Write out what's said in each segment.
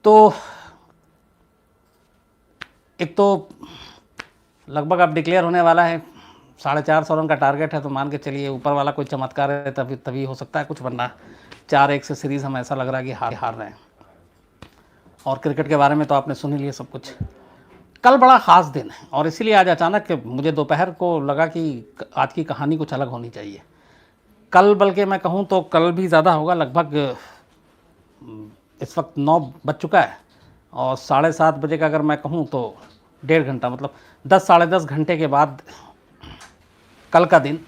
तो एक तो लगभग अब डिक्लेयर होने वाला है, 450 रन का टारगेट है, तो मान के चलिए ऊपर वाला कोई चमत्कार है तभी हो सकता है कुछ, वरना 4-1 से सीरीज़ हम ऐसा लग रहा है कि हार रहे हैं। और क्रिकेट के बारे में तो आपने सुन ही लिया सब कुछ। कल बड़ा ख़ास दिन है और इसीलिए आज अचानक मुझे दोपहर को लगा कि आज की कहानी कुछ अलग होनी चाहिए। कल बल्कि मैं कहूँ तो कल भी ज़्यादा होगा, लगभग इस वक्त 9 बज चुका है और 7:30 बजे का अगर मैं कहूँ तो 1.5 घंटा, मतलब 10 साढ़े 10 घंटे के बाद कल का दिन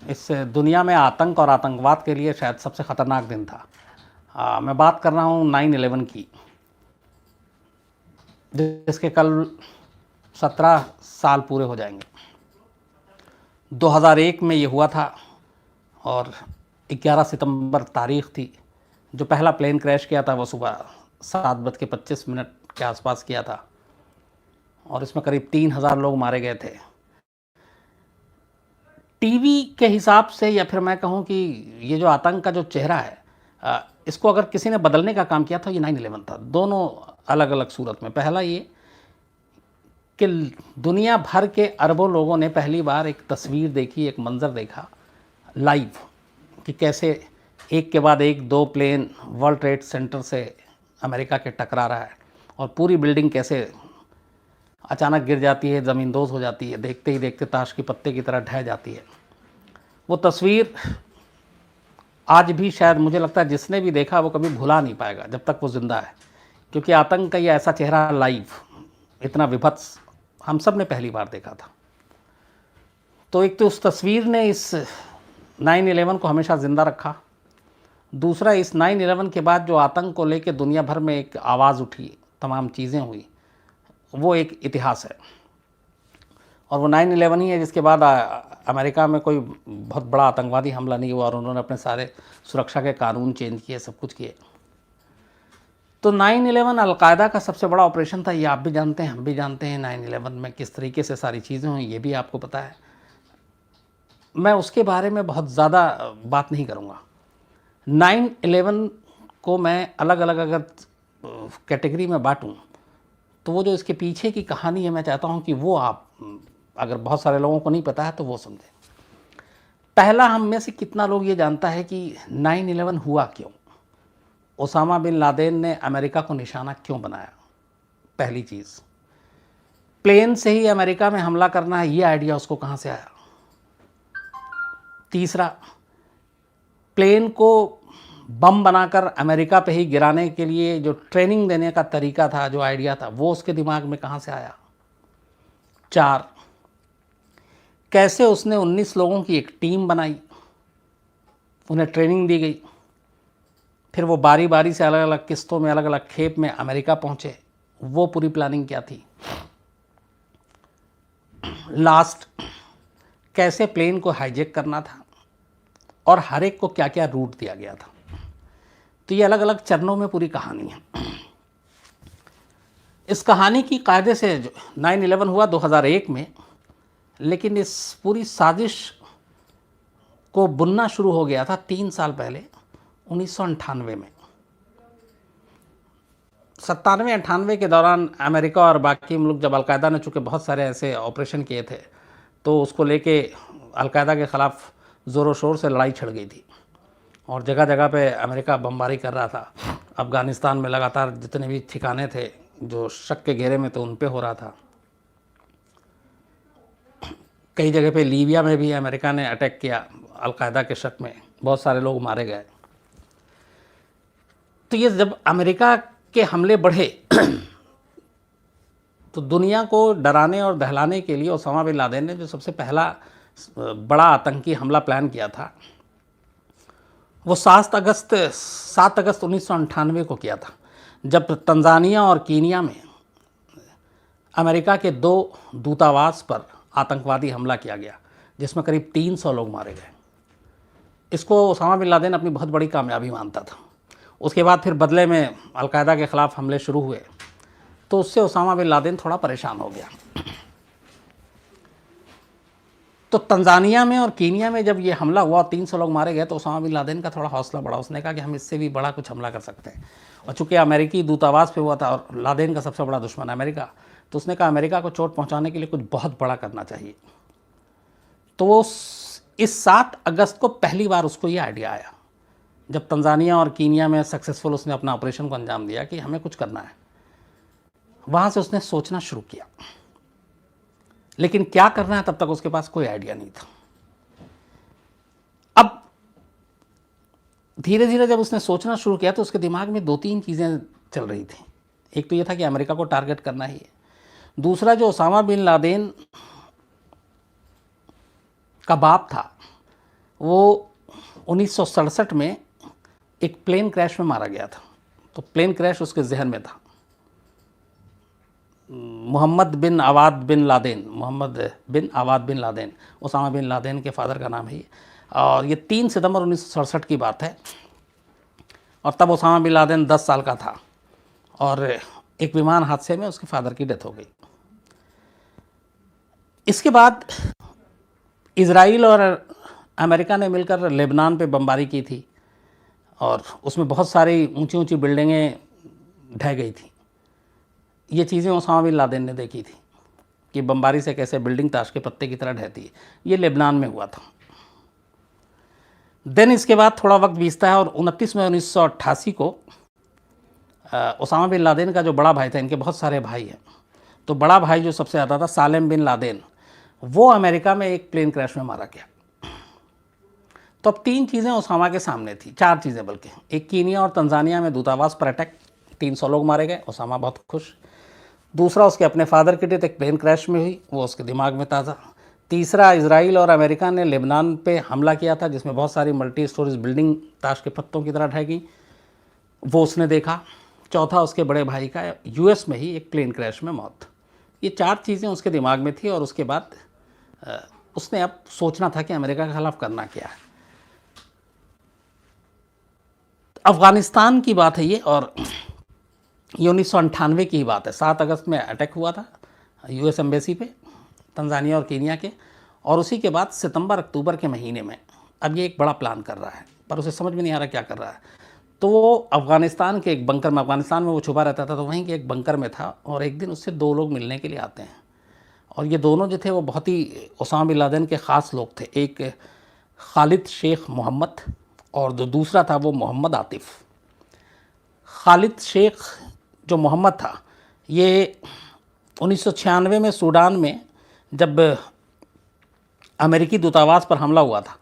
इस दुनिया में आतंक और आतंकवाद के लिए शायद सबसे ख़तरनाक दिन था। मैं बात कर रहा हूँ 9/11 की, जिसके कल 17 साल पूरे हो जाएंगे। 2001 में ये हुआ था और 11 सितंबर तारीख़ थी। जो पहला प्लेन क्रैश किया था वो सुबह 7:25 के आसपास किया था और इसमें करीब 3000 लोग मारे गए थे। टीवी के हिसाब से या फिर मैं कहूँ कि ये जो आतंक का जो चेहरा है, इसको अगर किसी ने बदलने का काम किया था ये 9/11 था, दोनों अलग अलग सूरत में। पहला ये कि दुनिया भर के अरबों लोगों ने पहली बार एक तस्वीर देखी, एक मंज़र देखा लाइव, कि कैसे एक के बाद एक 2 प्लेन वर्ल्ड ट्रेड सेंटर से अमेरिका के टकरा रहा है और पूरी बिल्डिंग कैसे अचानक गिर जाती है, ज़मींदोज़ हो जाती है, देखते ही देखते ताश के पत्ते की तरह ढह जाती है। वो तस्वीर आज भी शायद मुझे लगता है जिसने भी देखा वो कभी भुला नहीं पाएगा जब तक वो ज़िंदा है, क्योंकि आतंक का ये ऐसा चेहरा लाइव, इतना विभत्स हम सब ने पहली बार देखा था। तो एक तो उस तस्वीर ने इस 9/11 को हमेशा ज़िंदा रखा। दूसरा, इस 9/11 के बाद जो आतंक को लेकर दुनिया भर में एक आवाज़ उठी, तमाम चीज़ें हुई, वो एक इतिहास है। और वो 9/11 ही है जिसके बाद अमेरिका में कोई बहुत बड़ा आतंकवादी हमला नहीं हुआ और उन्होंने अपने सारे सुरक्षा के कानून चेंज किए, सब कुछ किए। तो 9/11 अलकायदा का सबसे बड़ा ऑपरेशन था, ये आप भी जानते हैं, हम भी जानते हैं। 9/11 में किस तरीके से सारी चीज़ें हुई ये भी आपको पता है। मैं उसके बारे में बहुत ज़्यादा बात नहीं करूँगा। 9/11 को मैं अलग अलग अगर कैटेगरी में बांटूँ तो वो जो इसके पीछे की कहानी है, मैं चाहता हूँ कि वो आप, अगर बहुत सारे लोगों को नहीं पता है तो वो समझें। पहला, हम में से कितना लोग ये जानता है कि 9/11 हुआ क्यों, ओसामा बिन लादेन ने अमेरिका को निशाना क्यों बनाया। पहली चीज़, प्लेन से ही अमेरिका में हमला करना है, ये आइडिया उसको कहाँ से आया। तीसरा, प्लेन को बम बनाकर अमेरिका पे ही गिराने के लिए जो ट्रेनिंग देने का तरीका था, जो आइडिया था, वो उसके दिमाग में कहाँ से आया। 4, कैसे उसने 19 लोगों की एक टीम बनाई, उन्हें ट्रेनिंग दी गई, फिर वो बारी बारी से अलग अलग किस्तों में, अलग अलग खेप में अमेरिका पहुँचे, वो पूरी प्लानिंग क्या थी। लास्ट, कैसे प्लेन को हाईजैक करना था और हर एक को क्या क्या रूट दिया गया था। तो ये अलग अलग चरणों में पूरी कहानी है। इस कहानी की कायदे से 9/11 हुआ 2001 में, लेकिन इस पूरी साजिश को बुनना शुरू हो गया था 3 साल पहले, 1998 में। 97-98 के दौरान अमेरिका और बाकी मुल्क, जब अलकायदा ने चूँकि बहुत सारे ऐसे ऑपरेशन किए थे, तो उसको लेके अलकायदा के ख़िलाफ़ ज़ोरों शोर से लड़ाई छिड़ गई थी और जगह जगह पे अमेरिका बमबारी कर रहा था। अफ़गानिस्तान में लगातार जितने भी ठिकाने थे जो शक के घेरे में थे उन पे हो रहा था। कई जगह पे लीबिया में भी अमेरिका ने अटैक किया अलकायदा के शक में, बहुत सारे लोग मारे गए। तो ये जब अमेरिका के हमले बढ़े तो दुनिया को डराने और दहलाने के लिए ओसामा बिन लादेन ने जो सबसे पहला बड़ा आतंकी हमला प्लान किया था, वो 7 अगस्त 1998 को किया था, जब तंजानिया और कीनिया में अमेरिका के 2 दूतावास पर आतंकवादी हमला किया गया, जिसमें करीब 300 लोग मारे गए। इसको ओसामा बिन लादेन अपनी बहुत बड़ी कामयाबी मानता था। उसके बाद फिर बदले में अलकायदा के ख़िलाफ़ हमले शुरू हुए, तो उससे ओसामा बिन लादेन थोड़ा परेशान हो गया। तो तंजानिया में और कीनिया में जब ये हमला हुआ 300 लोग मारे गए तो ओसामा बिन लादेन का थोड़ा हौसला बढ़ा। उसने कहा कि हम इससे भी बड़ा कुछ हमला कर सकते हैं। और चूंकि अमेरिकी दूतावास पे हुआ था और लादेन का सबसे बड़ा दुश्मन अमेरिका, तो उसने कहा अमेरिका को चोट पहुंचाने के लिए कुछ बहुत बड़ा करना चाहिए। तो वो इस 7 अगस्त को पहली बार उसको ये आइडिया आया, जब तंजानिया और कीनिया में सक्सेसफुल उसने अपना ऑपरेशन को अंजाम दिया कि हमें कुछ करना है। वहाँ से उसने सोचना शुरू किया, लेकिन क्या करना है तब तक उसके पास कोई आइडिया नहीं था। अब धीरे धीरे जब उसने सोचना शुरू किया तो उसके दिमाग में 2-3 चीज़ें चल रही थी। एक तो ये था कि अमेरिका को टारगेट करना ही है। दूसरा, जो ओसामा बिन लादेन का बाप था वो 1967 में एक प्लेन क्रैश में मारा गया था। तो प्लेन क्रैश उसके जहन में था। Mohammed bin Awad bin Laden Osama bin Laden के फादर का नाम है ये। और ये 3 सितंबर 1967 की बात है। और तब ओसामा बिन लादेन 10 साल का था और एक विमान हादसे में उसके फादर की डेथ हो गई। इसके बाद इजराइल और अमेरिका ने मिलकर लेबनान पे बमबारी की थी और उसमें बहुत सारी ऊंची ऊंची बिल्डिंगें ढह गई थी। ये चीज़ें ओसामा बिन लादेन ने देखी थी कि बमबारी से कैसे बिल्डिंग ताश के पत्ते की तरह ढहती है। ये लेबनान में हुआ था। देन इसके बाद थोड़ा वक्त बीतता है और 29 मई 1988 को ओसामा बिन लादेन का जो बड़ा भाई था, इनके बहुत सारे भाई हैं, तो बड़ा भाई जो सबसे ज़्यादा था सालेम बिन लादेन, वो अमेरिका में एक प्लेन क्रैश में मारा गया। तो अब 3 चीज़ें ओसामा के सामने थी, 4 चीज़ें बल्कि। एक, कीनिया और तंजानिया में दूतावास पर अटैक, 300 लोग मारे गए, ओसामा बहुत खुश। दूसरा, उसके अपने फादर की डेथ एक प्लेन क्रैश में हुई, वो उसके दिमाग में ताज़ा। तीसरा, इजराइल और अमेरिका ने लेबनान पे हमला किया था जिसमें बहुत सारी मल्टी स्टोरीज बिल्डिंग ताश के पत्तों की तरह ढह गई, वो उसने देखा। चौथा, उसके बड़े भाई का यूएस में ही एक प्लेन क्रैश में मौत। ये 4 चीज़ें उसके दिमाग में थी और उसके बाद उसने अब सोचना था कि अमेरिका के खिलाफ करना क्या है। अफ़गानिस्तान की बात है ये, और ये 1998 की ही बात है। 7 अगस्त में अटैक हुआ था यूएस एम्बेसी पे तंजानिया और कीनिया के, और उसी के बाद सितंबर अक्टूबर के महीने में अब ये एक बड़ा प्लान कर रहा है, पर उसे समझ में नहीं आ रहा क्या कर रहा है। तो वो अफ़गानिस्तान के एक बंकर में, अफ़गानिस्तान में वो छुपा रहता था, तो वहीं के एक बंकर में था और एक दिन उससे 2 लोग मिलने के लिए आते हैं। और ये दोनों जो थे वो बहुत ही ओसामा बिन लादेन के ख़ास लोग थे। एक खालिद शेख मोहम्मद और जो दूसरा था वो मोहम्मद आतिफ़। खालिद शेख जो मोहम्मद था, ये 1996 में सूडान में जब अमेरिकी दूतावास पर हमला हुआ था,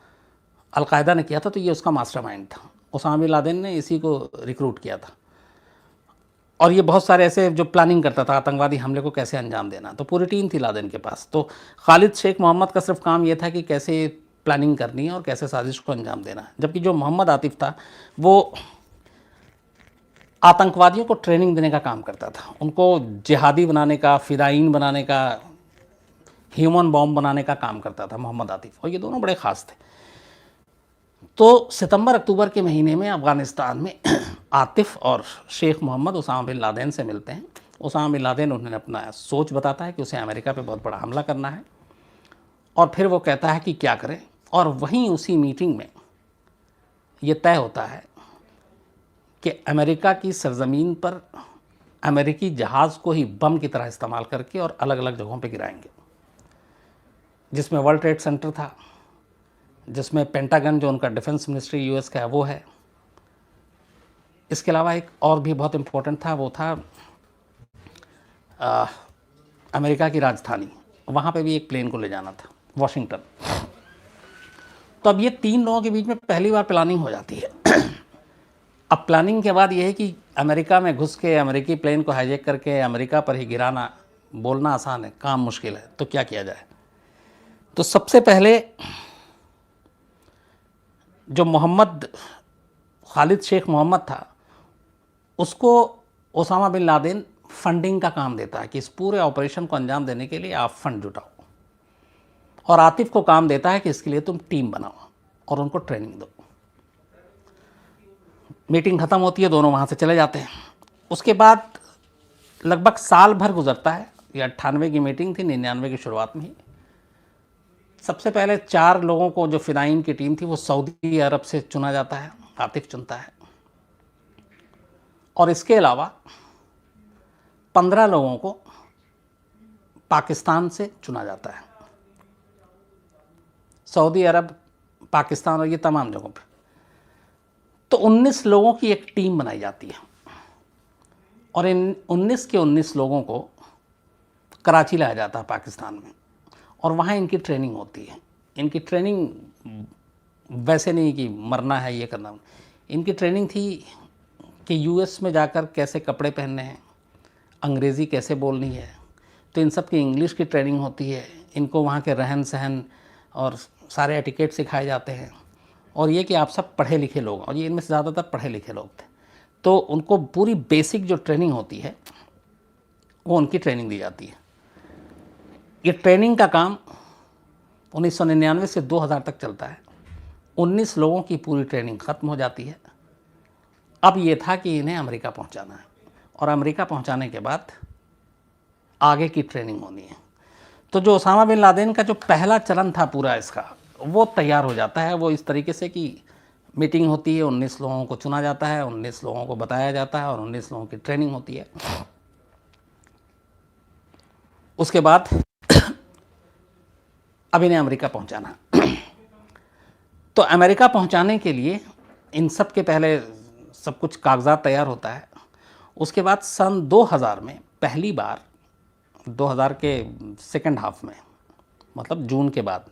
अलकायदा ने किया था, तो ये उसका मास्टरमाइंड था। ओसामा बिन लादेन ने इसी को रिक्रूट किया था और ये बहुत सारे ऐसे जो प्लानिंग करता था आतंकवादी हमले को कैसे अंजाम देना, तो पूरी टीम थी लादेन के पास। तो खालिद शेख मोहम्मद का सिर्फ काम ये था कि कैसे प्लानिंग करनी है और कैसे साजिश को अंजाम देना है, जबकि जो मोहम्मद आतिफ़ था वो आतंकवादियों को ट्रेनिंग देने का काम करता था, उनको जिहादी बनाने का, फ़िदाईन बनाने का, ह्यूमन बॉम्ब बनाने का काम करता था मोहम्मद आतिफ़, और ये दोनों बड़े ख़ास थे। तो सितंबर अक्टूबर के महीने में अफ़गानिस्तान में आतिफ़ और Sheikh Mohammed Osama bin Laden से मिलते हैं। ओसामा बिन लादेन उन्हें अपना सोच बताता है कि उसे अमेरिका पे बहुत बड़ा हमला करना है, और फिर वो कहता है कि क्या करें। और वहीं उसी मीटिंग में ये तय होता है कि अमेरिका की सरज़मीन पर अमेरिकी जहाज़ को ही बम की तरह इस्तेमाल करके और अलग अलग जगहों पे गिराएंगे, जिसमें वर्ल्ड ट्रेड सेंटर था, जिसमें पेंटागन जो उनका डिफेंस मिनिस्ट्री यूएस का है वो है। इसके अलावा एक और भी बहुत इम्पोर्टेंट था, वो था अमेरिका की राजधानी, वहाँ पे भी एक प्लेन को ले जाना था, वाशिंगटन। तो अब ये 3 लोगों के बीच में पहली बार प्लानिंग हो जाती है। अब प्लानिंग के बाद ये है कि अमेरिका में घुस के अमेरिकी प्लेन को हाईजैक करके अमेरिका पर ही गिराना, बोलना आसान है, काम मुश्किल है। तो क्या किया जाए? तो सबसे पहले जो खालिद शेख मोहम्मद था, उसको ओसामा बिन लादेन फंडिंग का काम देता है कि इस पूरे ऑपरेशन को अंजाम देने के लिए आप फंड जुटाओ, और आतिफ़ को काम देता है कि इसके लिए तुम टीम बनाओ और उनको ट्रेनिंग दो। मीटिंग ख़त्म होती है, दोनों वहाँ से चले जाते हैं। उसके बाद लगभग साल भर गुजरता है। ये 98 की मीटिंग थी, 99 की शुरुआत में ही। सबसे पहले 4 लोगों को, जो फिनाइन की टीम थी, वो सऊदी अरब से चुना जाता है, आतिफ चुनता है। और इसके अलावा 15 लोगों को पाकिस्तान से चुना जाता है। सऊदी अरब, पाकिस्तान और ये तमाम जगहों पे। तो 19 लोगों की एक टीम बनाई जाती है और इन 19 के 19 लोगों को कराची लाया जाता है पाकिस्तान में, और वहाँ इनकी ट्रेनिंग होती है। इनकी ट्रेनिंग वैसे नहीं कि मरना है, ये करना। इनकी ट्रेनिंग थी कि यूएस में जाकर कैसे कपड़े पहनने हैं, अंग्रेज़ी कैसे बोलनी है। तो इन सब की इंग्लिश की ट्रेनिंग होती है। इनको वहाँ के रहन सहन और सारे एटिकेट सिखाए जाते हैं। और ये कि आप सब पढ़े लिखे लोग, और ये इनमें से ज़्यादातर पढ़े लिखे लोग थे, तो उनको पूरी बेसिक जो ट्रेनिंग होती है वो उनकी ट्रेनिंग दी जाती है। ये ट्रेनिंग का काम 1999 से 2000 तक चलता है। 19 लोगों की पूरी ट्रेनिंग ख़त्म हो जाती है। अब ये था कि इन्हें अमेरिका पहुंचाना है, और अमेरिका पहुंचाने के बाद आगे की ट्रेनिंग होनी है। तो जो ओसामा बिन लादेन का जो पहला चरण था पूरा इसका, वो तैयार हो जाता है। वो इस तरीके से कि मीटिंग होती है, 19 लोगों को चुना जाता है, 19 लोगों को बताया जाता है और 19 लोगों की ट्रेनिंग होती है। उसके बाद अब इन्हें अमेरिका पहुंचाना। तो अमेरिका पहुंचाने के लिए इन सब के पहले सब कुछ कागजात तैयार होता है। उसके बाद सन 2000 में पहली बार, 2000 के सेकंड हाफ में, मतलब जून के बाद,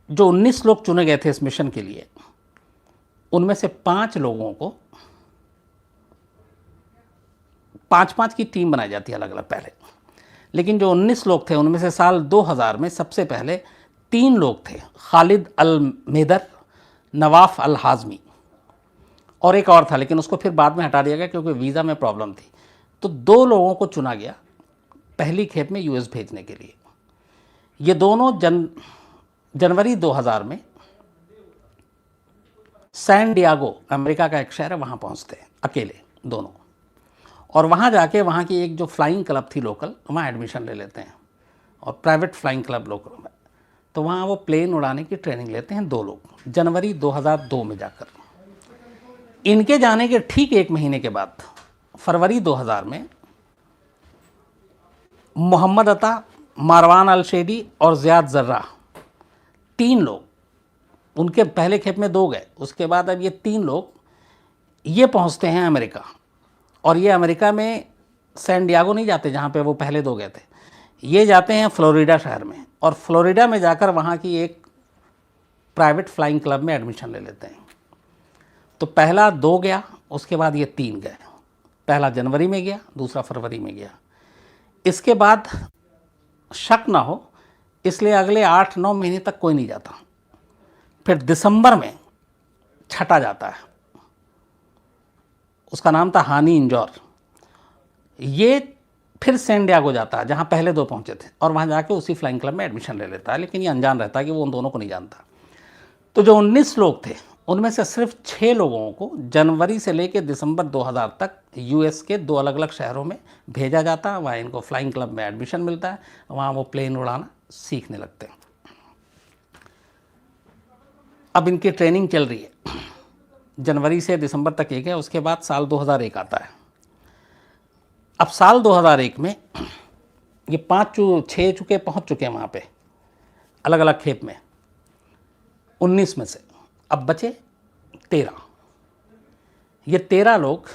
जो 19 लोग चुने गए थे इस मिशन के लिए, उनमें से 5 लोगों को 5-5 की टीम बनाई जाती है अलग अलग पहले। लेकिन जो 19 लोग थे उनमें से साल 2000 में सबसे पहले 3 लोग थे, खालिद अल मेदर, नवाफ अल हाजमी, और एक और था, लेकिन उसको फिर बाद में हटा दिया गया क्योंकि वीज़ा में प्रॉब्लम थी। तो 2 लोगों को चुना गया पहली खेप में यूएस भेजने के लिए। ये दोनों जनवरी 2000 में सैन डियागो, अमेरिका का एक शहर है, वहाँ पहुँचते हैं अकेले दोनों। और वहाँ जाके वहाँ की एक जो फ्लाइंग क्लब थी लोकल, वहाँ एडमिशन ले लेते हैं, और प्राइवेट फ्लाइंग क्लब लोकल में। तो वहाँ वो प्लेन उड़ाने की ट्रेनिंग लेते हैं 2 लोग, जनवरी 2002 में जाकर। इनके जाने के ठीक 1 महीने के बाद, फरवरी 2000 में, मोहम्मद अता, मारवान अल शेडी और ज़ियाद ज़र्रा, 3 लोग, उनके पहले खेप में 2 गए, उसके बाद अब ये 3 लोग ये पहुंचते हैं अमेरिका। और ये अमेरिका में सैन डियागो नहीं जाते जहाँ पे वो पहले 2 गए थे, ये जाते हैं फ्लोरिडा शहर में, और फ्लोरिडा में जाकर वहाँ की एक प्राइवेट फ्लाइंग क्लब में एडमिशन ले लेते हैं। तो पहला 2 गया, उसके बाद ये 3 गए। पहला जनवरी में गया, दूसरा फरवरी में गया। इसके बाद शक ना हो इसलिए अगले 8-9 महीने तक कोई नहीं जाता। फिर दिसंबर में छठा जाता है, उसका नाम था हानी इंजौर। ये फिर सैन डियागो जाता है जहाँ पहले 2 पहुँचे थे, और वहाँ जाके उसी फ्लाइंग क्लब में एडमिशन ले लेता है, लेकिन ये अनजान रहता है कि वो उन दोनों को नहीं जानता। तो जो 19 लोग थे उनमें से सिर्फ 6 लोगों को जनवरी से लेकर दिसंबर 2000 तक यूएस के 2 अलग अलग शहरों में भेजा जाता है। वहाँ इनको फ्लाइंग क्लब में एडमिशन मिलता है, वहाँ वो प्लेन उड़ाना सीखने लगते हैं। अब इनकी ट्रेनिंग चल रही है, जनवरी से दिसंबर तक एक है, उसके बाद साल 2001 आता है। अब साल 2001 में ये 6 चुके पहुंच चुके हैं वहाँ पे अलग अलग खेप में, 19 में से अब बचे 13। ये 13 लोग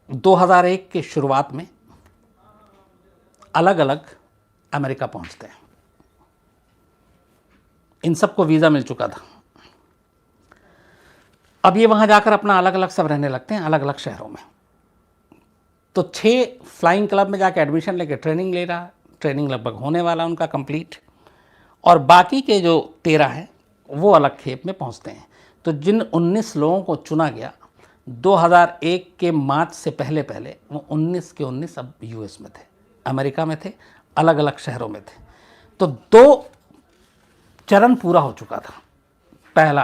2001 के शुरुआत में अलग अलग अमेरिका पहुंचते हैं। इन सबको वीज़ा मिल चुका था। अब ये वहाँ जाकर अपना अलग अलग सब रहने लगते हैं अलग अलग शहरों में। तो 6 फ्लाइंग क्लब में जाकर एडमिशन लेके ट्रेनिंग ले रहा, ट्रेनिंग लगभग होने वाला उनका कंप्लीट, और बाकी के जो 13 हैं वो अलग खेप में पहुँचते हैं। तो जिन 19 लोगों को चुना गया 2001 के मार्च से पहले पहले, वो 19 के 19 अब यूएस में थे, अमेरिका में थे, अलग अलग शहरों में थे। तो 2 चरण पूरा हो चुका था। पहला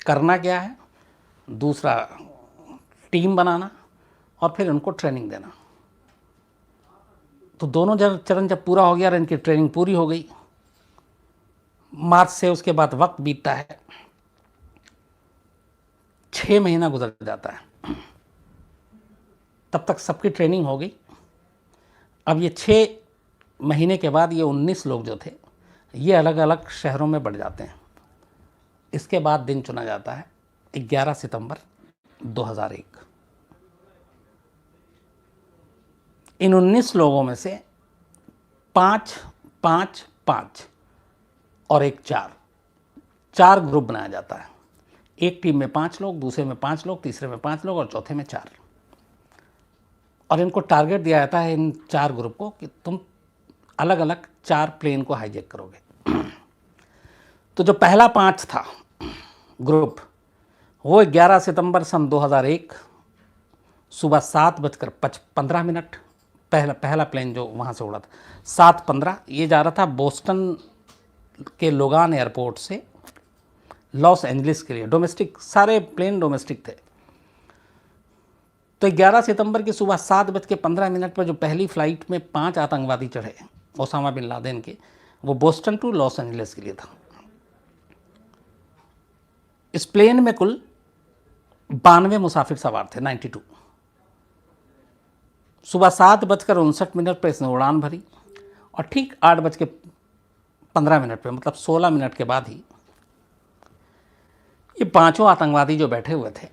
करना क्या है, दूसरा टीम बनाना, और फिर उनको ट्रेनिंग देना। तो दोनों चरण जब पूरा हो गया और इनकी ट्रेनिंग पूरी हो गई, मार्च से उसके बाद वक्त बीतता है, 6 महीना गुजर जाता है, तब तक सबकी ट्रेनिंग हो गई। अब ये 6 महीने के बाद ये 19 लोग जो थे ये अलग अलग शहरों में बढ़ जाते हैं। इसके बाद दिन चुना जाता है 11 सितंबर 2001। इन 19 लोगों में से 5 5 5 और एक 4 ग्रुप बनाया जाता है। एक टीम में 5 लोग, दूसरे में 5 लोग, तीसरे में 5 लोग और चौथे में 4। और इनको टारगेट दिया जाता है इन 4 ग्रुप को कि तुम अलग अलग 4 प्लेन को हाईजैक करोगे। तो जो पहला 5 था ग्रुप, वो 11 सितंबर सन 2001 सुबह 7:15 पहला प्लेन जो वहाँ से उड़ा था 7:15, ये जा रहा था बोस्टन के लोगान एयरपोर्ट से लॉस एंजलिस के लिए। डोमेस्टिक, सारे प्लेन डोमेस्टिक थे। तो 11 सितंबर की सुबह 7:15 पर जो पहली फ्लाइट में 5 आतंकवादी चढ़े ओसामा बिन लादेन के, वो बोस्टन टू लॉस एंजलिस के लिए था। इस प्लेन में कुल 92 मुसाफिर सवार थे, 92। सुबह 7:59 पर इसने उड़ान भरी और ठीक 8:15 पे, मतलब 16 मिनट के बाद ही ये 5 आतंकवादी जो बैठे हुए थे,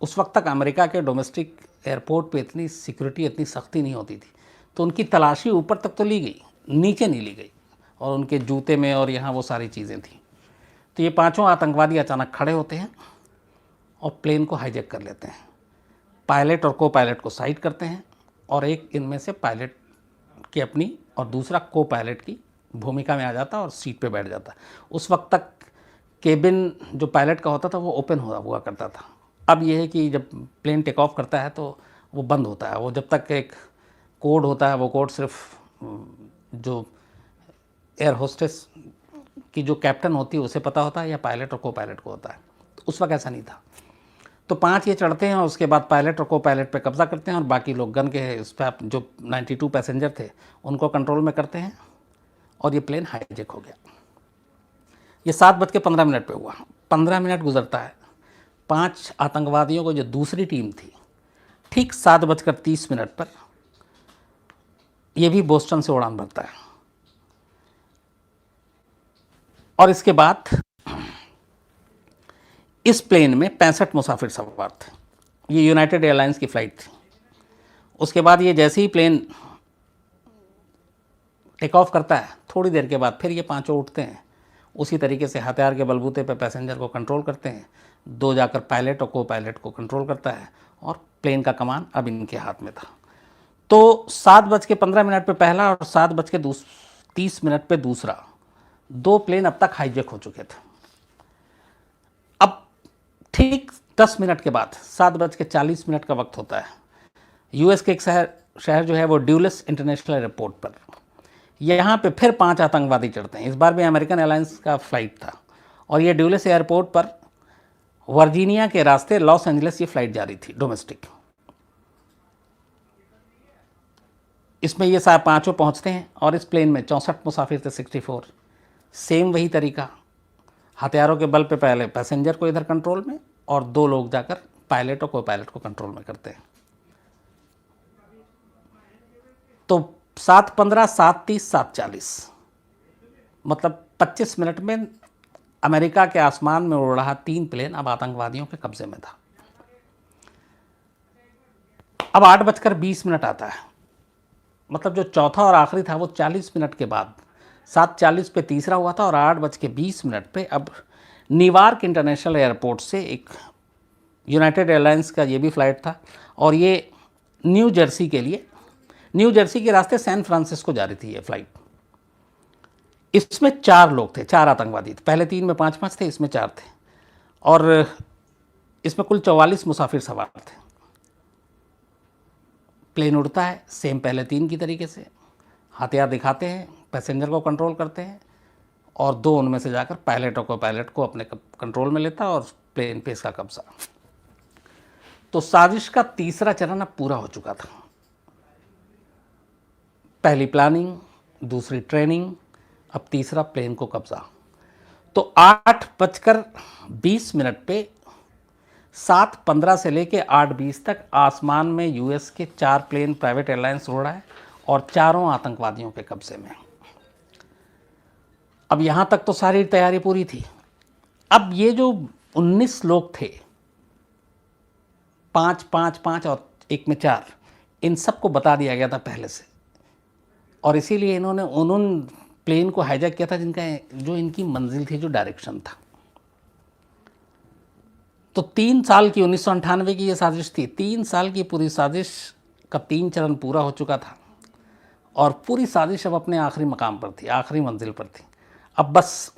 उस वक्त तक अमेरिका के डोमेस्टिक एयरपोर्ट पे इतनी सिक्योरिटी, इतनी सख्ती नहीं होती थी, तो उनकी तलाशी ऊपर तक तो ली गई, नीचे नहीं ली गई, और उनके जूते में और यहाँ वो सारी चीज़ें थी। तो ये 5 आतंकवादी अचानक खड़े होते हैं और प्लेन को हाईजैक कर लेते हैं। पायलट और को पायलट को साइड करते हैं और एक इनमें से पायलट की अपनी और दूसरा को पायलट की भूमिका में आ जाता है और सीट पे बैठ जाता है। उस वक्त तक केबिन जो पायलट का होता था वो ओपन हुआ करता था। अब यह है कि जब प्लेन टेक ऑफ करता है तो वो बंद होता है। वो जब तक एक कोड होता है, वो कोड सिर्फ जो एयर होस्टेस की जो कैप्टन होती है उसे पता होता है या पायलट और को पायलट को होता है। तो उस वक्त ऐसा नहीं था। तो 5 ये चढ़ते हैं और उसके बाद पायलट और को पायलट पे कब्जा करते हैं और बाकी लोग गन के उस पर जो 92 पैसेंजर थे उनको कंट्रोल में करते हैं और ये प्लेन हाईजैक हो गया। ये 7:15 पे हुआ। 15 मिनट गुजरता है, 5 आतंकवादियों को जो दूसरी टीम थी, ठीक 7:30 पर ये भी बोस्टन से उड़ान भरता है। और इसके बाद इस प्लेन में 65 मुसाफिर सवार थे। ये यूनाइटेड एयरलाइंस की फ़्लाइट थी। उसके बाद ये जैसे ही प्लेन टेक ऑफ करता है, थोड़ी देर के बाद फिर ये 5 उठते हैं, उसी तरीके से हथियार के बलबूते पर पैसेंजर को कंट्रोल करते हैं। 2 जाकर पायलट और को पायलट को कंट्रोल करता है और प्लेन का कमान अब इनके हाथ में था। तो 7:15 पे पहला और 7:30 पे दूसरा, 2 प्लेन अब तक हाईजैक हो चुके थे। अब ठीक 10 मिनट के बाद 7:40 का वक्त होता है। यूएस के एक शहर जो है वो ड्यूलस इंटरनेशनल एयरपोर्ट पर, यहाँ पे फिर 5 आतंकवादी चढ़ते हैं। इस बार भी अमेरिकन एयरलाइंस का फ्लाइट था और ये ड्यूलस एयरपोर्ट पर वर्जीनिया के रास्ते लॉस एंजलिस ये फ्लाइट जारी थी, डोमेस्टिक। इसमें ये 5 पहुँचते हैं और इस प्लेन में 64 मुसाफिर थे, 64। सेम वही तरीका, हथियारों के बल पे पहले पैसेंजर को इधर कंट्रोल में और 2 लोग जाकर पायलट और को पायलट को कंट्रोल में करते हैं। तो 7:15, 7:30, 7:40, मतलब 25 मिनट में अमेरिका के आसमान में उड़ रहा 3 प्लेन अब आतंकवादियों के कब्जे में था। अब 8:20 आता है, मतलब जो चौथा और आखिरी था वो 40 मिनट के बाद, 7:40 पे तीसरा हुआ था और 8:20 पे अब न्यूयॉर्क इंटरनेशनल एयरपोर्ट से एक यूनाइटेड एयरलाइंस का ये भी फ़्लाइट था और ये न्यू जर्सी के रास्ते सैन फ्रांसिस्को जा रही थी ये फ़्लाइट। इसमें 4 लोग थे, 4 आतंकवादी थे। पहले 3 में 5 थे, इसमें 4 थे और इसमें कुल 44 मुसाफिर सवार थे। प्लेन उड़ता है सेम पहले 3 की तरीके से, हथियार दिखाते हैं, पैसेंजर को कंट्रोल करते हैं और 2 उनमें से जाकर पायलट और को पायलट को अपने कंट्रोल में लेता है और प्लेन पे इसका कब्जा। तो साजिश का तीसरा चरण अब पूरा हो चुका था। पहली प्लानिंग, दूसरी ट्रेनिंग, अब तीसरा प्लेन को कब्जा। तो 8:20 पे 7:15 से लेके 8:20 तक आसमान में यूएस के 4 प्लेन प्राइवेट एयरलाइंस उड़ रहा है और चारों आतंकवादियों के कब्जे में। अब यहां तक तो सारी तैयारी पूरी थी। अब ये जो 19 लोग थे, 5, 5, 5 और एक में 4, इन सबको बता दिया गया था पहले से, और इसीलिए इन्होंने उन प्लेन को हाईजैक किया था जिनका जो इनकी मंजिल थी, जो डायरेक्शन था। तो 3 साल की 1998 की ये साजिश थी। 3 साल की पूरी साजिश का 3 चरण पूरा हो चुका था और पूरी साजिश अब अपने आखिरी मकाम पर थी, आखिरी मंजिल पर थी। अब बस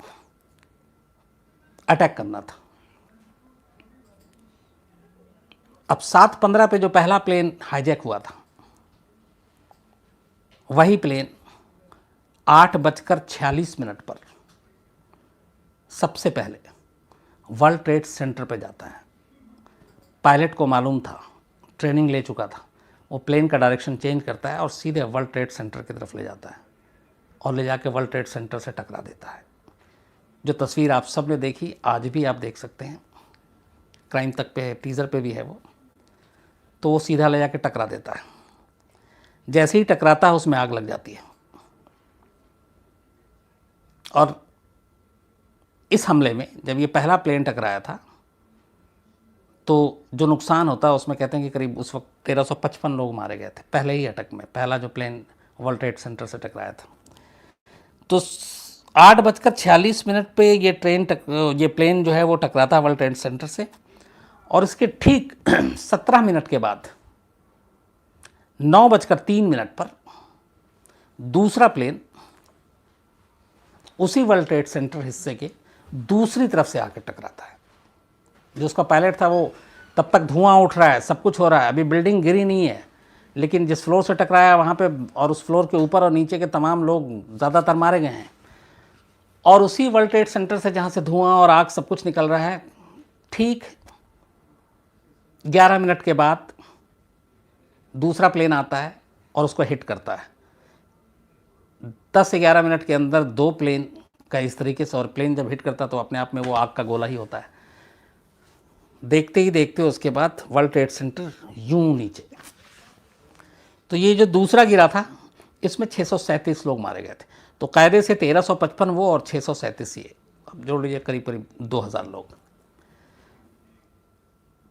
अटैक करना था। अब 7:15 पे जो पहला प्लेन हाईजैक हुआ था, वही प्लेन 8:46 पर सबसे पहले वर्ल्ड ट्रेड सेंटर पे जाता है। पायलट को मालूम था, ट्रेनिंग ले चुका था, वो प्लेन का डायरेक्शन चेंज करता है और सीधे वर्ल्ड ट्रेड सेंटर की तरफ ले जाता है और ले जाके वर्ल्ड ट्रेड सेंटर से टकरा देता है। जो तस्वीर आप सब ने देखी, आज भी आप देख सकते हैं, क्राइम तक पे टीज़र पे भी है वो। तो वो सीधा ले जाके टकरा देता है। जैसे ही टकराता है उसमें आग लग जाती है और इस हमले में जब ये पहला प्लेन टकराया था तो जो नुकसान होता है उसमें कहते हैं कि करीब उस वक्त 1355 लोग मारे गए थे पहले ही अटैक में, पहला जो प्लेन वर्ल्ड ट्रेड सेंटर से टकराया था। तो 8:46 पे ये प्लेन जो है वो टकराता है वर्ल्ड ट्रेड सेंटर से, और इसके ठीक 17 मिनट के बाद 9:03 पर दूसरा प्लेन उसी वर्ल्ड ट्रेड सेंटर हिस्से के दूसरी तरफ से आकर टकराता है। जो उसका पायलट था वो तब तक धुआं उठ रहा है, सब कुछ हो रहा है, अभी बिल्डिंग गिरी नहीं है, लेकिन जिस फ्लोर से टकराया वहाँ पे और उस फ्लोर के ऊपर और नीचे के तमाम लोग ज़्यादातर मारे गए हैं। और उसी वर्ल्ड ट्रेड सेंटर से जहाँ से धुआं और आग सब कुछ निकल रहा है, ठीक 11 मिनट के बाद दूसरा प्लेन आता है और उसको हिट करता है। 10 से 11 मिनट के अंदर 2 प्लेन का इस तरीके से, और प्लेन जब हिट करता है तो अपने आप में वो आग का गोला ही होता है। देखते ही देखते उसके बाद वर्ल्ड ट्रेड सेंटर यूं नीचे। तो ये जो दूसरा गिरा था इसमें 637 लोग मारे गए थे। तो कायदे से 1355 वो और 637 ये, अब जोड़ लीजिए करीब करीब 2000 लोग।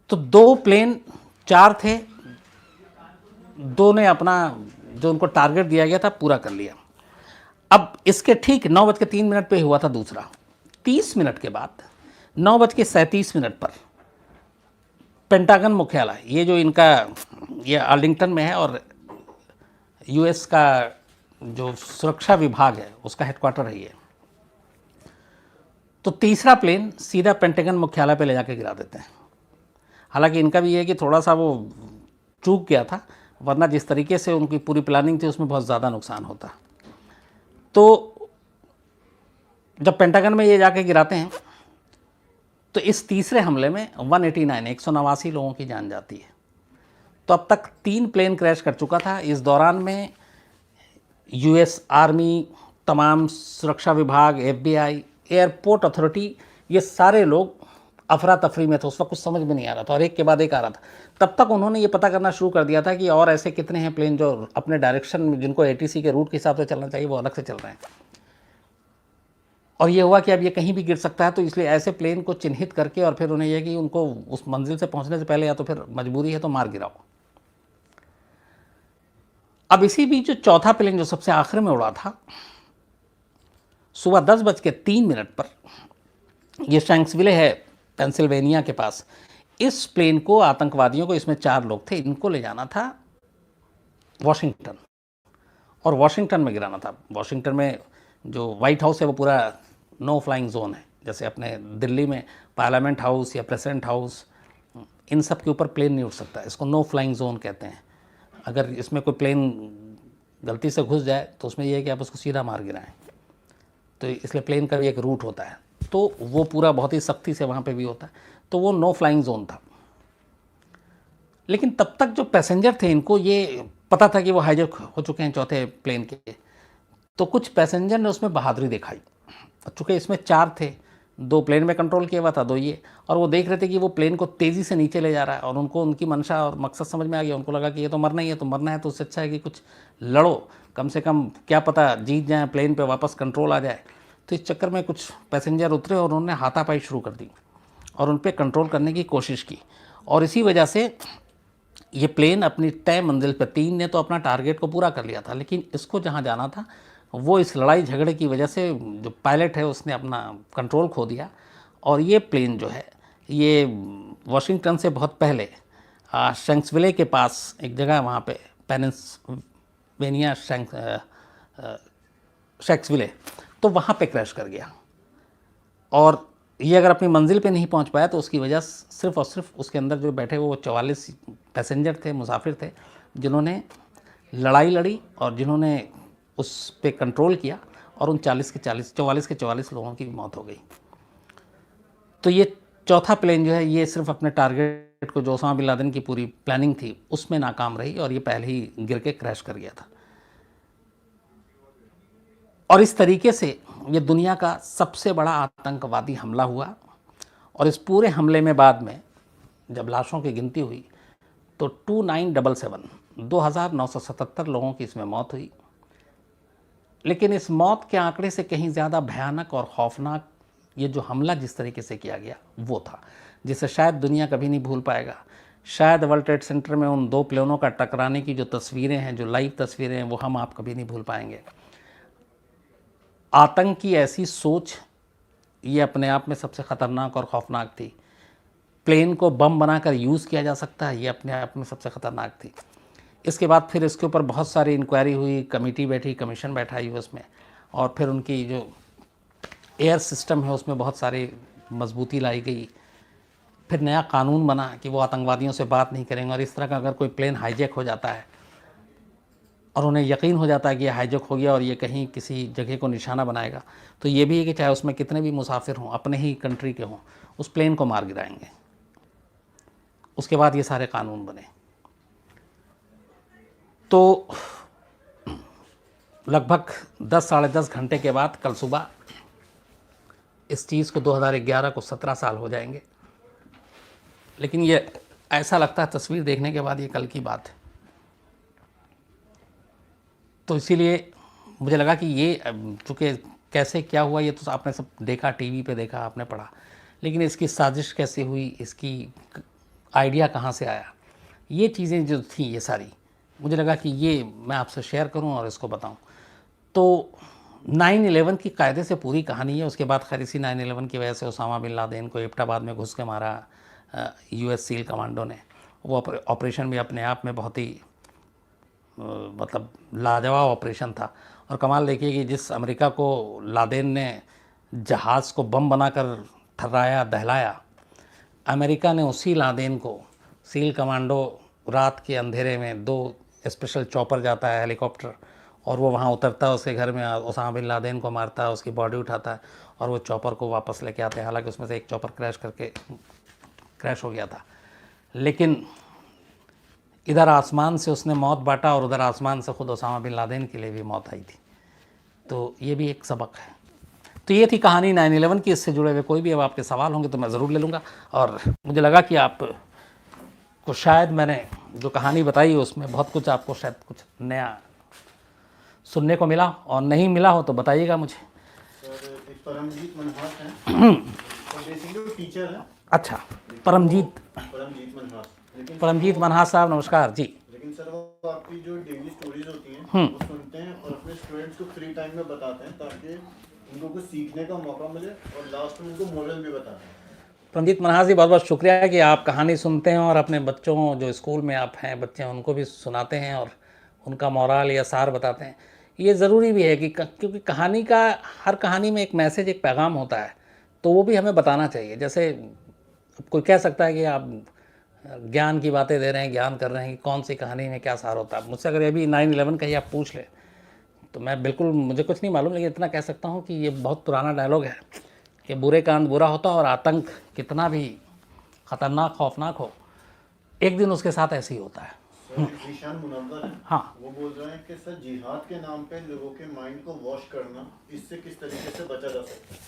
तो 2 प्लेन 4 थे, 2 ने अपना जो उनको टारगेट दिया गया था पूरा कर लिया। अब इसके ठीक 9:03 पे हुआ था दूसरा। 30 मिनट के बाद 9:37 पर पेंटागन मुख्यालय, ये जो इनका ये आर्लिंगटन में है और यूएस का जो सुरक्षा विभाग है उसका हेडक्वार्टर है ये। तो तीसरा प्लेन सीधा पेंटागन मुख्यालय पे ले जाके गिरा देते हैं। हालांकि इनका भी ये है कि थोड़ा सा वो चूक गया था, वरना जिस तरीके से उनकी पूरी प्लानिंग थी उसमें बहुत ज़्यादा नुकसान होता। तो जब पेंटागन में ये जाके गिराते हैं तो इस तीसरे हमले में 189 लोगों की जान जाती है। तो अब तक 3 प्लेन क्रैश कर चुका था। इस दौरान में यूएस आर्मी, तमाम सुरक्षा विभाग, एफबीआई, एयरपोर्ट अथॉरिटी, ये सारे लोग अफरा तफरी में थे। उस वक्त कुछ समझ में नहीं आ रहा था और एक के बाद एक आ रहा था। तब तक उन्होंने ये पता करना शुरू कर दिया था कि और ऐसे कितने हैं प्लेन जो अपने डायरेक्शन में, जिनको एटीसी के रूट के हिसाब से चलना चाहिए, वो अलग से चल रहे हैं। और ये हुआ कि अब ये कहीं भी गिर सकता है, तो इसलिए ऐसे प्लेन को चिन्हित करके और फिर उन्हें यह कि उनको उस मंजिल से पहुंचने से पहले या तो फिर मजबूरी है तो मार गिराओ। अब इसी बीच जो चौथा प्लेन जो सबसे आखिर में उड़ा था, सुबह 10:03 पर, ये शैंक्सविले है पेंसिल्वेनिया के पास। इस प्लेन को आतंकवादियों को, इसमें 4 लोग थे, इनको ले जाना था वॉशिंगटन और वॉशिंगटन में गिराना था। वॉशिंगटन में जो वाइट हाउस है वो पूरा नो फ्लाइंग जोन है, जैसे अपने दिल्ली में पार्लियामेंट हाउस या प्रेसिडेंट हाउस, इन सब के ऊपर प्लेन नहीं उड़ सकता। इसको नो फ्लाइंग जोन कहते हैं। अगर इसमें कोई प्लेन गलती से घुस जाए तो उसमें यह है कि आप उसको सीधा मार गिराएं। तो इसलिए प्लेन का भी एक रूट होता है, तो वो पूरा बहुत ही सख्ती से वहाँ पे भी होता है। तो वो नो फ्लाइंग जोन था। लेकिन तब तक जो पैसेंजर थे, इनको ये पता था कि वो हाईजैक हो चुके हैं चौथे प्लेन के। तो कुछ पैसेंजर ने उसमें बहादुरी दिखाई, चूँकि इसमें 4 थे, 2 प्लेन में कंट्रोल किया हुआ था, 2 ये, और वो देख रहे थे कि वो प्लेन को तेज़ी से नीचे ले जा रहा है, और उनको उनकी मंशा और मकसद समझ में आ गया। उनको लगा कि ये तो मरना ही है, तो मरना है तो उससे अच्छा है कि कुछ लड़ो, कम से कम क्या पता जीत जाए, प्लेन पे वापस कंट्रोल आ जाए। तो इस चक्कर में कुछ पैसेंजर उतरे और उन्होंने हाथापाई शुरू कर दी और उन पर कंट्रोल करने की कोशिश की, और इसी वजह से ये प्लेन अपनी तय मंजिल पर, 3 ने तो अपना टारगेट को पूरा कर लिया था, लेकिन इसको जहाँ जाना था वो इस लड़ाई झगड़े की वजह से जो पायलट है उसने अपना कंट्रोल खो दिया, और ये प्लेन जो है ये वाशिंगटन से बहुत पहले शैंक्सविले के पास एक जगह है वहाँ पे, पेनिnsylvania शैंक्सविले, तो वहाँ पे क्रैश कर गया। और ये अगर अपनी मंजिल पे नहीं पहुँच पाया तो उसकी वजह सिर्फ़ और सिर्फ उसके अंदर जो बैठे वो 44 पैसेंजर थे, मुसाफिर थे, जिन्होंने लड़ाई लड़ी और जिन्होंने उस पे कंट्रोल किया, और उन 44 के 44 लोगों की मौत हो गई। तो ये चौथा प्लेन जो है ये सिर्फ अपने टारगेट को, जो ओसामा बिन लादेन की पूरी प्लानिंग थी उसमें नाकाम रही, और ये पहले ही गिर के क्रैश कर गया था। और इस तरीके से ये दुनिया का सबसे बड़ा आतंकवादी हमला हुआ। और इस पूरे हमले में बाद में जब लाशों की गिनती हुई तो 2977 लोगों की इसमें मौत हुई। लेकिन इस मौत के आंकड़े से कहीं ज़्यादा भयानक और खौफनाक ये जो हमला जिस तरीके से किया गया वो था, जिसे शायद दुनिया कभी नहीं भूल पाएगा। शायद वर्ल्ड ट्रेड सेंटर में उन 2 प्लेनों का टकराने की जो तस्वीरें हैं, जो लाइव तस्वीरें हैं, वो हम आप कभी नहीं भूल पाएंगे। आतंक की ऐसी सोच ये अपने आप में सबसे ख़तरनाक और खौफनाक थी। प्लेन को बम बनाकर यूज़ किया जा सकता है, ये अपने आप में सबसे ख़तरनाक थी। इसके बाद फिर इसके ऊपर बहुत सारी इंक्वायरी हुई, कमेटी बैठी, कमीशन बैठा यूएस में, और फिर उनकी जो एयर सिस्टम है उसमें बहुत सारी मजबूती लाई गई। फिर नया कानून बना कि वो आतंकवादियों से बात नहीं करेंगे, और इस तरह का अगर कोई प्लेन हाईजैक हो जाता है और उन्हें यकीन हो जाता है कि ये हाईजैक हो गया और ये कहीं किसी जगह को निशाना बनाएगा, तो ये भी है कि चाहे उसमें कितने भी मुसाफिर हों, अपने ही कंट्री के हों, उस प्लेन को मार गिराएंगे। उसके बाद ये सारे कानून बने। तो लगभग 10 साढ़े 10 घंटे के बाद कल सुबह इस चीज़ को 2011 को 17 साल हो जाएंगे, लेकिन ये ऐसा लगता है तस्वीर देखने के बाद ये कल की बात है। तो इसीलिए मुझे लगा कि ये चूँकि कैसे क्या हुआ ये तो आपने सब देखा, टीवी पे देखा, आपने पढ़ा, लेकिन इसकी साजिश कैसे हुई, इसकी आइडिया कहाँ से आया, ये चीज़ें जो थी ये सारी मुझे लगा कि ये मैं आपसे शेयर करूं और इसको बताऊं। तो 9/11 की कायदे से पूरी कहानी है। उसके बाद खैर इसी 9/11 की वजह से ओसामा बिन लादेन को एबटाबाद में घुस के मारा यूएस सील कमांडो ने। वो ऑपरेशन भी अपने आप में बहुत ही मतलब लाजवाब ऑपरेशन था। और कमाल देखिए कि जिस अमेरिका को लादेन ने जहाज़ को बम बनाकर ठर्राया, दहलाया, अमेरिका ने उसी लादेन को, सील कमांडो रात के अंधेरे में 2 स्पेशल चॉपर जाता है, हेलीकॉप्टर, और वो वहाँ उतरता है, उसके घर में ओसामा बिन लादेन को मारता है, उसकी बॉडी उठाता है और वो चॉपर को वापस लेके आते हैं। हालांकि उसमें से एक चॉपर क्रैश हो गया था, लेकिन इधर आसमान से उसने मौत बांटा और उधर आसमान से खुद ओसामा बिन लादेन के लिए भी मौत आई थी। तो ये भी एक सबक है। तो ये थी कहानी 9/11 की। इससे जुड़े हुए कोई भी अब आपके सवाल होंगे तो मैं ज़रूर ले लूँगा। और मुझे लगा कि आप को शायद मैंने जो कहानी बताई उसमें बहुत कुछ आपको शायद कुछ नया सुनने को मिला, और नहीं मिला हो तो बताइएगा मुझे। सर एक परमजीत मनहास हैं, तो बेसिकली टीचर हैं। अच्छा, परमजीत मनहास, लेकिन परमजीत मनहास साहब नमस्कार जी। लेकिन सर वो आपकी जो डेली स्टोरीज होती हैं वो सुनते हैं और अपने स्टूडेंट्स को फ्री टाइम में बताते हैं ताकि उनको कुछ सीखने का मौका मिले और लास्ट में उनको मॉरल भी बताते हैं। परमजीत मनहास जी, बहुत बहुत शुक्रिया है कि आप कहानी सुनते हैं और अपने बच्चों, जो स्कूल में आप हैं बच्चे, उनको भी सुनाते हैं और उनका मोरल या सार बताते हैं। ये ज़रूरी भी है कि क्योंकि कहानी का, हर कहानी में एक मैसेज, एक पैगाम होता है, तो वो भी हमें बताना चाहिए। जैसे कोई कह सकता है कि आप ज्ञान की बातें दे रहे हैं, ज्ञान कर रहे हैं, कि कौन सी कहानी में क्या सार होता है। मुझसे अगर अभी 9/11 का ही आप पूछ लें तो मैं बिल्कुल, मुझे कुछ नहीं मालूम, लेकिन इतना कह सकता हूँ कि ये बहुत पुराना डायलॉग है कि बुरे का अंत बुरा होता है, और आतंक कितना भी ख़तरनाक, खौफनाक हो, एक दिन उसके साथ ऐसे ही होता है। सर जीशान मुनव्वर है, हाँ, वो बोल रहे हैं कि सर जिहाद के नाम पे लोगों के माइंड को वॉश करना, इससे किस तरीके से बचा जा सकता है?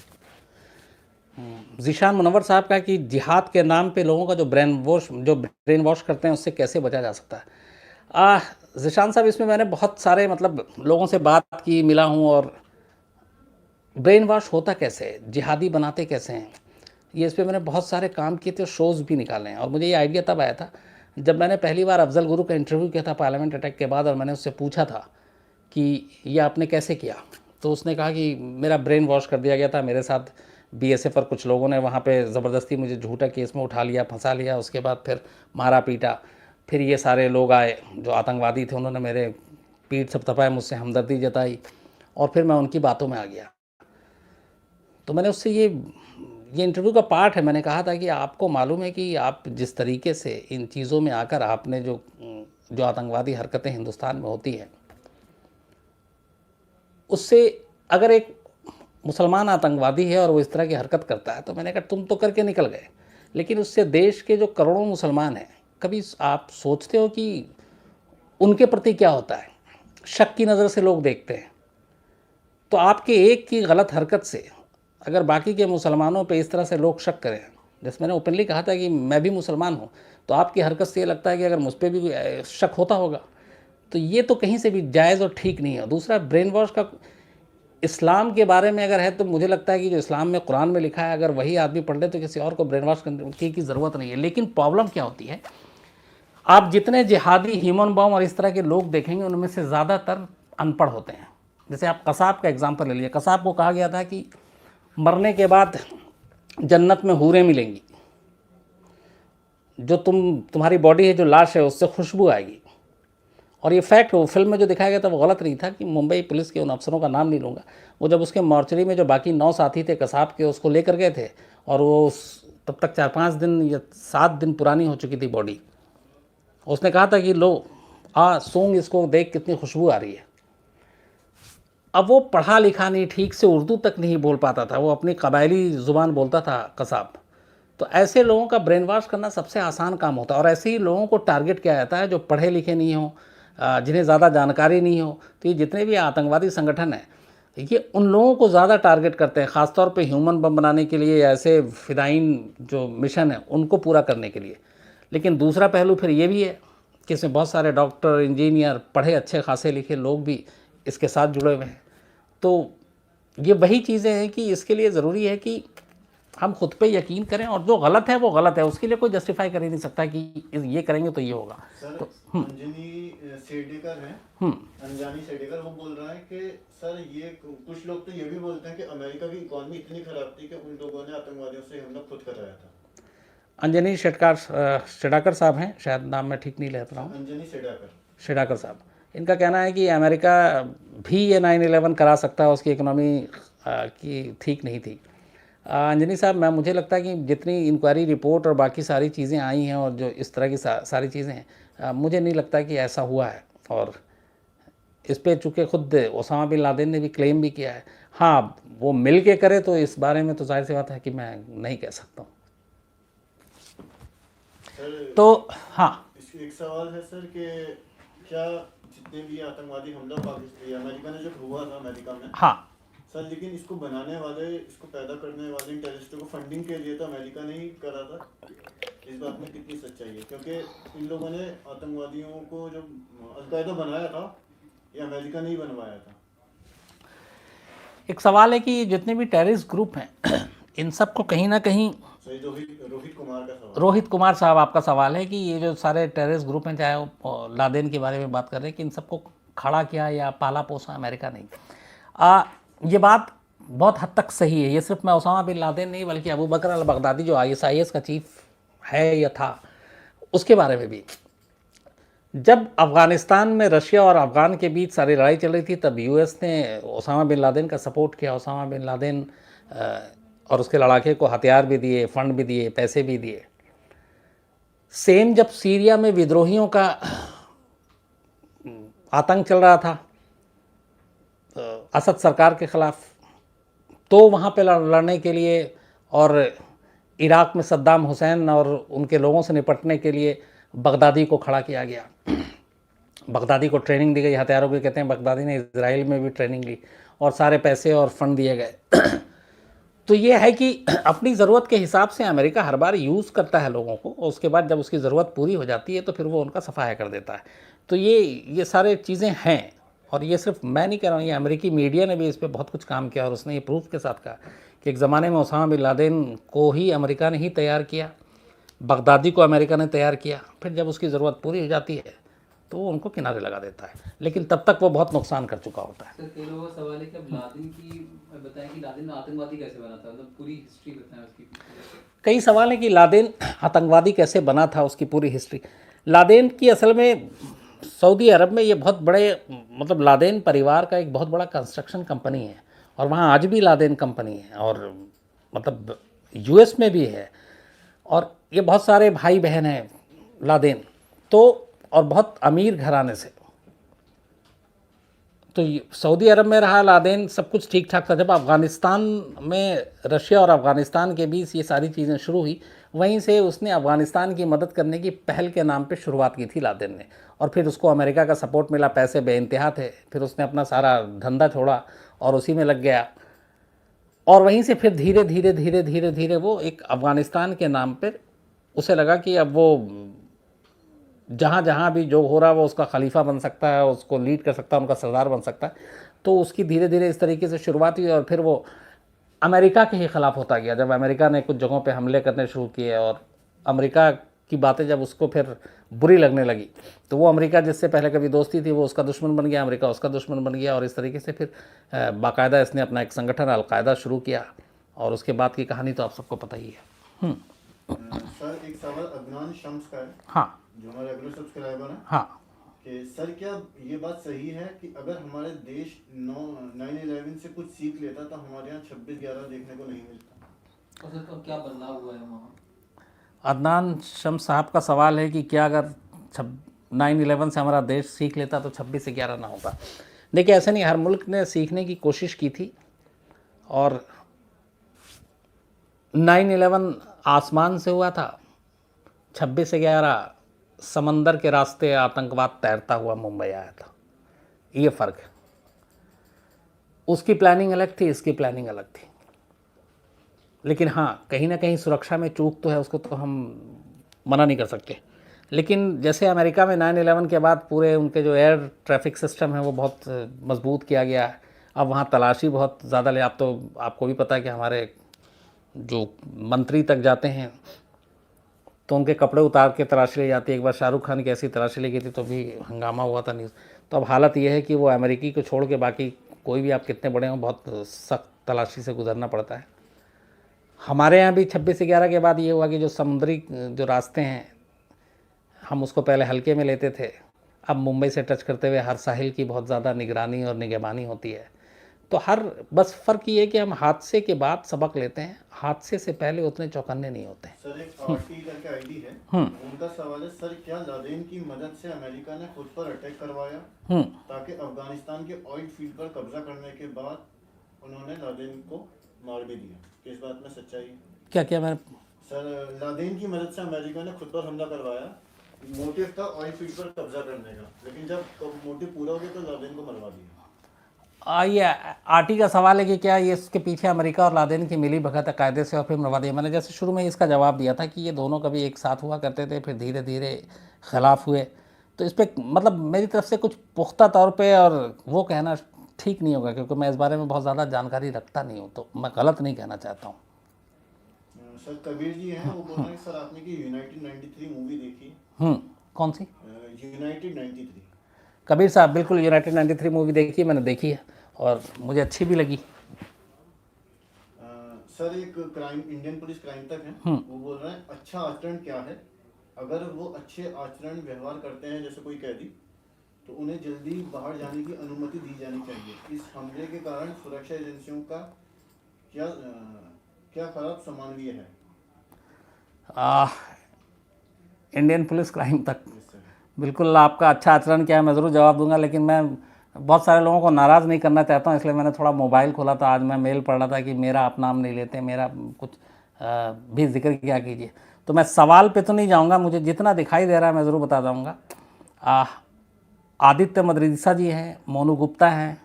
ज़ीशान मुनव्वर साहब का कि जिहाद के नाम पे लोगों का जो ब्रेन वॉश करते हैं उससे कैसे बचा जा सकता है। ज़ीशान साहब, इसमें मैंने बहुत सारे मतलब लोगों से बात की, मिला हूँ, और ब्रेन वॉश होता कैसे है, जिहादी बनाते कैसे हैं, ये इस पे मैंने बहुत सारे काम किए थे, शोज़ भी निकाले हैं। और मुझे ये आइडिया तब आया था जब मैंने पहली बार अफजल गुरु का इंटरव्यू किया था पार्लियामेंट अटैक के बाद, और मैंने उससे पूछा था कि ये आपने कैसे किया। तो उसने कहा कि मेरा ब्रेन वॉश कर दिया गया था, मेरे साथ बीएसएफ और कुछ लोगों ने वहाँ पे ज़बरदस्ती मुझे झूठा केस में उठा लिया, फंसा लिया, उसके बाद फिर मारा पीटा, फिर ये सारे लोग आए जो आतंकवादी थे, उन्होंने मेरे पीठ थपथपाए, मुझसे हमदर्दी जताई, और फिर मैं उनकी बातों में आ गया। तो मैंने उससे ये इंटरव्यू का पार्ट है, मैंने कहा था कि आपको मालूम है कि आप जिस तरीके से इन चीज़ों में आकर आपने जो आतंकवादी हरकतें हिंदुस्तान में होती हैं, उससे अगर एक मुसलमान आतंकवादी है और वो इस तरह की हरकत करता है, तो मैंने कहा तुम तो करके निकल गए, लेकिन उससे देश के जो करोड़ों मुसलमान हैं, कभी आप सोचते हो कि उनके प्रति क्या होता है? शक की नज़र से लोग देखते हैं। तो आपके एक की गलत हरकत से अगर बाकी के मुसलमानों पे इस तरह से लोग शक करें, जैसे मैंने ओपनली कहा था कि मैं भी मुसलमान हूँ, तो आपकी हरकत से ये लगता है कि अगर मुझ पर भी शक होता होगा, तो ये तो कहीं से भी जायज़ और ठीक नहीं है। दूसरा, ब्रेन वॉश का इस्लाम के बारे में अगर है, तो मुझे लगता है कि जो इस्लाम में कुरान में लिखा है, अगर वही आदमी पढ़ ले तो किसी और को ब्रेन वॉश करने की ज़रूरत नहीं है। लेकिन प्रॉब्लम क्या होती है, आप जितने जिहादी, ह्यूमन बॉम्ब और इस तरह के लोग देखेंगे, उनमें से ज़्यादातर अनपढ़ होते हैं। जैसे आप कसाब का एग्जाम्पल ले लीजिए। कसाब को कहा गया था कि मरने के बाद जन्नत में हूरें मिलेंगी, जो तुम्हारी बॉडी है, जो लाश है, उससे खुशबू आएगी। और ये फैक्ट, वो फिल्म में जो दिखाया गया था वो गलत नहीं था। कि मुंबई पुलिस के उन अफसरों का नाम नहीं लूँगा, वो जब उसके मॉर्चरी में जो बाकी 9 साथी थे कसाब के, उसको लेकर गए थे, और वो तब तक 4-5 दिन या 7 दिन पुरानी हो चुकी थी बॉडी। उसने कहा था कि लो सूंघ, इसको देख कितनी खुशबू आ रही है। अब वो पढ़ा लिखा नहीं, ठीक से उर्दू तक नहीं बोल पाता था, वो अपनी कबायली ज़ुबान बोलता था कसाब। तो ऐसे लोगों का ब्रेन वॉश करना सबसे आसान काम होता है, और ऐसे ही लोगों को टारगेट किया जाता है जो पढ़े लिखे नहीं हो, जिन्हें ज़्यादा जानकारी नहीं हो। तो ये जितने भी आतंकवादी संगठन हैं, ये उन लोगों को ज़्यादा टारगेट करते हैं, ख़ासतौर पे ह्यूमन बम बनाने के लिए, ऐसे फ़िदाइन जो मिशन है उनको पूरा करने के लिए। लेकिन दूसरा पहलू फिर ये भी है कि इसमें बहुत सारे डॉक्टर, इंजीनियर, पढ़े अच्छे खासे लिखे लोग भी इसके साथ जुड़े हुए हैं। तो ये वही चीज़ें हैं कि इसके लिए ज़रूरी है कि हम खुद पे यकीन करें, और जो गलत है वो गलत है, उसके लिए कोई जस्टिफाई कर ही नहीं सकता कि ये करेंगे तो ये होगा। सर तो अंजनी सेडेकर हैं, अंजानी सेडेकर, वो बोल रहा है कि सर ये कुछ लोग तो ये भी बोलते हैं कि अमेरिका की इकॉनमी इतनी खराब थी कि उन लोगों ने आतंकवादियों से हमला खुद कराया था। अंजनी शेडाकर साहब हैं, शायद नाम मैं ठीक नहीं ले रहा हूँ, अंजनी शेडाकर साहब, इनका कहना है कि अमेरिका भी ये 9/11 करा सकता है, उसकी इकोनॉमी की ठीक नहीं थी। अंजनी साहब, मुझे लगता है कि जितनी इंक्वायरी रिपोर्ट और बाकी सारी चीज़ें आई हैं, और जो इस तरह की सारी चीज़ें हैं, मुझे नहीं लगता कि ऐसा हुआ है। और इस पे चूँकि खुद ओसामा बिन लादेन ने भी क्लेम भी किया है। हाँ, वो मिल के करे तो इस बारे में तो जाहिर सी बात है कि मैं नहीं कह सकता हूँ। तो हाँ, एक सवाल है सर कि क्या जितने भी आतंकवादी हमला पाकिस्तान अमेरिका ने जो हुआ था अमेरिका में, हाँ सर, लेकिन इसको बनाने वाले, इसको पैदा करने वाले इन टेररिस्टों को फंडिंग के लिए तो अमेरिका ने ही करा था। इस बात में कितनी सच्चाई है? क्योंकि इन लोगों ने आतंकवादियों को जो अलकायदा बनाया था, ये अमेरिका ने ही बनवाया था। एक सवाल है कि जितने भी टेररिस्ट ग्रुप हैं इन सब को कहीं ना कहीं, सही, रोहित कुमार का सवाल, रोहित कुमार साहब आपका सवाल है कि ये जो सारे टेररिस्ट ग्रुप हैं, चाहे वो लादेन के बारे में बात कर रहे हैं, कि इन सबको खड़ा किया या पाला पोसा अमेरिका नहीं। ये बात बहुत हद तक सही है। ये सिर्फ मैं ओसामा बिन लादेन नहीं, बल्कि अबू बकर अल बगदादी जो ISIS का चीफ है या था, उसके बारे में भी। जब अफ़गानिस्तान में रशिया और अफ़गान के बीच सारी लड़ाई चल रही थी, तब US ने ओसामा बिन लादेन का सपोर्ट किया। ओसामा बिन लादेन और उसके लड़ाके को हथियार भी दिए, फंड भी दिए, पैसे भी दिए। सेम जब सीरिया में विद्रोहियों का आतंक चल रहा था असद सरकार के ख़िलाफ़, तो वहाँ पे लड़ने के लिए और इराक़ में सद्दाम हुसैन और उनके लोगों से निपटने के लिए बगदादी को खड़ा किया गया। बगदादी को ट्रेनिंग दी गई हथियारों की, कहते हैं बगदादी ने इजराइल में भी ट्रेनिंग ली और सारे पैसे और फंड दिए गए। तो ये है कि अपनी ज़रूरत के हिसाब से अमेरिका हर बार यूज़ करता है लोगों को, और उसके बाद जब उसकी ज़रूरत पूरी हो जाती है तो फिर वो उनका सफाया कर देता है। तो ये सारे चीज़ें हैं, और ये सिर्फ मैं नहीं कह रहा हूँ, ये अमेरिकी मीडिया ने भी इस पर बहुत कुछ काम किया, और उसने ये प्रूफ के साथ कहा कि एक ज़माने में ओसामा बिन लादेन को ही अमेरिका ने ही तैयार किया, बगदादी को अमेरिका ने तैयार किया, फिर जब उसकी ज़रूरत पूरी हो जाती है तो वो उनको किनारे लगा देता है, लेकिन तब तक वो बहुत नुकसान कर चुका होता है। सर कई लोगों का सवाल है कि अब लादेन की बताएं कि लादेन आतंकवादी कैसे बना था, मतलब पूरी हिस्ट्री बताएं उसकी पीछे। कई सवाल हैं कि लादेन आतंकवादी कैसे बना था, उसकी पूरी हिस्ट्री। लादेन की असल में सऊदी अरब में ये बहुत बड़े, मतलब लादेन परिवार का एक बहुत बड़ा कंस्ट्रक्शन कंपनी है, और वहाँ आज भी लादेन कंपनी है, और मतलब यूएस में भी है, और ये बहुत सारे भाई बहन हैं लादेन, तो और बहुत अमीर घराने से। तो सऊदी अरब में रहा लादेन, सब कुछ ठीक ठाक था। जब अफ़गानिस्तान में रशिया और अफ़गानिस्तान के बीच ये सारी चीज़ें शुरू हुई, वहीं से उसने अफ़गानिस्तान की मदद करने की पहल के नाम पे शुरुआत की थी लादेन ने, और फिर उसको अमेरिका का सपोर्ट मिला, पैसे बेइंतहा थे, फिर उसने अपना सारा धंधा छोड़ा और उसी में लग गया, और वहीं से फिर धीरे धीरे धीरे धीरे धीरे वो एक अफ़गानिस्तान के नाम पर उसे लगा कि अब वो जहाँ जहाँ भी जो हो रहा है वो उसका खलीफा बन सकता है, उसको लीड कर सकता है, उनका सरदार बन सकता है। तो उसकी धीरे धीरे इस तरीके से शुरुआत हुई, और फिर वो अमेरिका के ही ख़िलाफ़ होता गया। जब अमेरिका ने कुछ जगहों पे हमले करने शुरू किए और अमेरिका की बातें जब उसको फिर बुरी लगने लगी, तो वो अमेरिका जिससे पहले कभी दोस्ती थी वो उसका दुश्मन बन गया, अमेरिका उसका दुश्मन बन गया, और इस तरीके से फिर बाकायदा इसने अपना एक संगठन अलकायदा शुरू किया, और उसके बाद की कहानी तो आप सबको पता ही है। सर एक सवाल अदनान शम्स का है, हाँ जो हमारे रेगुलर सब्सक्राइबर हैं, हाँ कि सर क्या ये बात सही है कि अगर हमारे देश 9/11 से कुछ सीख लेता तो हमारे यहाँ 26/11 देखने को नहीं मिलता? और सर तो क्या बदलाव हुआ है वहाँ? अदनान शम्स साहब का सवाल है कि क्या अगर 9/11 से हमारा देश सीख लेता तो 26/11 ना होता। देखिए, ऐसे नहीं, हर मुल्क ने सीखने की कोशिश की थी, और 9/11 आसमान से हुआ था, 26/11 समंदर के रास्ते आतंकवाद तैरता हुआ मुंबई आया था। ये फ़र्क है, उसकी प्लानिंग अलग थी, इसकी प्लानिंग अलग थी। लेकिन हाँ, कहीं ना कहीं सुरक्षा में चूक तो है, उसको तो हम मना नहीं कर सकते। लेकिन जैसे अमेरिका में 9/11 के बाद पूरे उनके जो एयर ट्रैफिक सिस्टम है वो बहुत मजबूत किया गया है। अब वहाँ तलाशी बहुत ज़्यादा ले, आप तो आपको भी पता है कि हमारे जो मंत्री तक जाते हैं तो उनके कपड़े उतार के तलाशी ली जाती है। एक बार शाहरुख खान की ऐसी तलाशी ली गई थी तो भी हंगामा हुआ था न्यूज़। तो अब हालत ये है कि वो अमेरिकी को छोड़ के बाकी कोई भी आप कितने बड़े हों, बहुत सख्त तलाशी से गुजरना पड़ता है। हमारे यहाँ भी 26/11 के बाद ये हुआ कि जो समुद्री जो रास्ते हैं हम उसको पहले हल्के में लेते थे, अब मुंबई से टच करते हुए हर साहिल की बहुत ज़्यादा निगरानी और निगहबानी होती है। तो हर बस फ़र्क ये है कि हम हादसे के बाद सबक लेते हैं, हादसे से पहले उतने चौकन्ने नहीं होते। सर एक आरटी करके आईडी है, उनका सवाल है, सर क्या लादेन की मदद से अमेरिका ने खुद पर अटैक करवाया ताकि अफगानिस्तान के ऑयल फील्ड पर कब्जा करने के बाद उन्होंने लादेन को मार भी दिया? किस बात में सच्चाई है? क्या क्या मैं सर लादेन की मदद से अमेरिका ने खुद पर हमला करवाया, मोटिव था ऑयल फील्ड पर कब्जा करने का, लेकिन जब मोटिव पूरा हो गया तो लादेन को मरवा दिया। ये आरटी का सवाल है कि क्या ये इसके पीछे अमेरिका और लादेन की मिली भगत है कायदे से, और फिर मरवा दिया। मैंने जैसे शुरू में इसका जवाब दिया था कि ये दोनों कभी एक साथ हुआ करते थे, फिर धीरे धीरे खिलाफ हुए। तो इस पर मतलब मेरी तरफ से कुछ पुख्ता तौर पे और वो कहना ठीक नहीं होगा, क्योंकि मैं इस बारे में बहुत ज़्यादा जानकारी रखता नहीं हूँ, तो मैं गलत नहीं कहना चाहता हूँ। सर कबीर जी हैं, वो बोल रहे हैं सर आपने कि यूनाइटेड 93 मूवी देखी? कौन सी? यूनाइटेड 93। कबीर साहब, बिल्कुल यूनाइटेड 93 मूवी देखी है, मैंने देखी है और मुझे अच्छी भी लगी। सर एक क्राइम, इंडियन पुलिस क्राइम तक है, वो बोल रहे हैं अच्छा आचरण क्या है, अगर वो अच्छे आचरण व्यवहार करते हैं जैसे कोई कैदी, तो उन्हें जल्दी बाहर जाने की अनुमति दी जानी चाहिए। इस हमले के कारण सुरक्षा एजेंसियों का क्या खराब समानवीय है? इंडियन पुलिस क्राइम तक, बिल्कुल आपका अच्छा आचरण क्या है मैं ज़रूर जवाब दूंगा, लेकिन मैं बहुत सारे लोगों को नाराज़ नहीं करना चाहता हूँ, इसलिए मैंने थोड़ा मोबाइल खोला था। आज मैं मेल पढ़ रहा था कि मेरा आप नाम नहीं लेते, मेरा कुछ भी जिक्र किया कीजिए। तो मैं सवाल पे तो नहीं जाऊँगा, मुझे जितना दिखाई दे रहा है मैं ज़रूर बता दूँगा। आदित्य मद्रिसा जी हैं, मोनू गुप्ता हैं,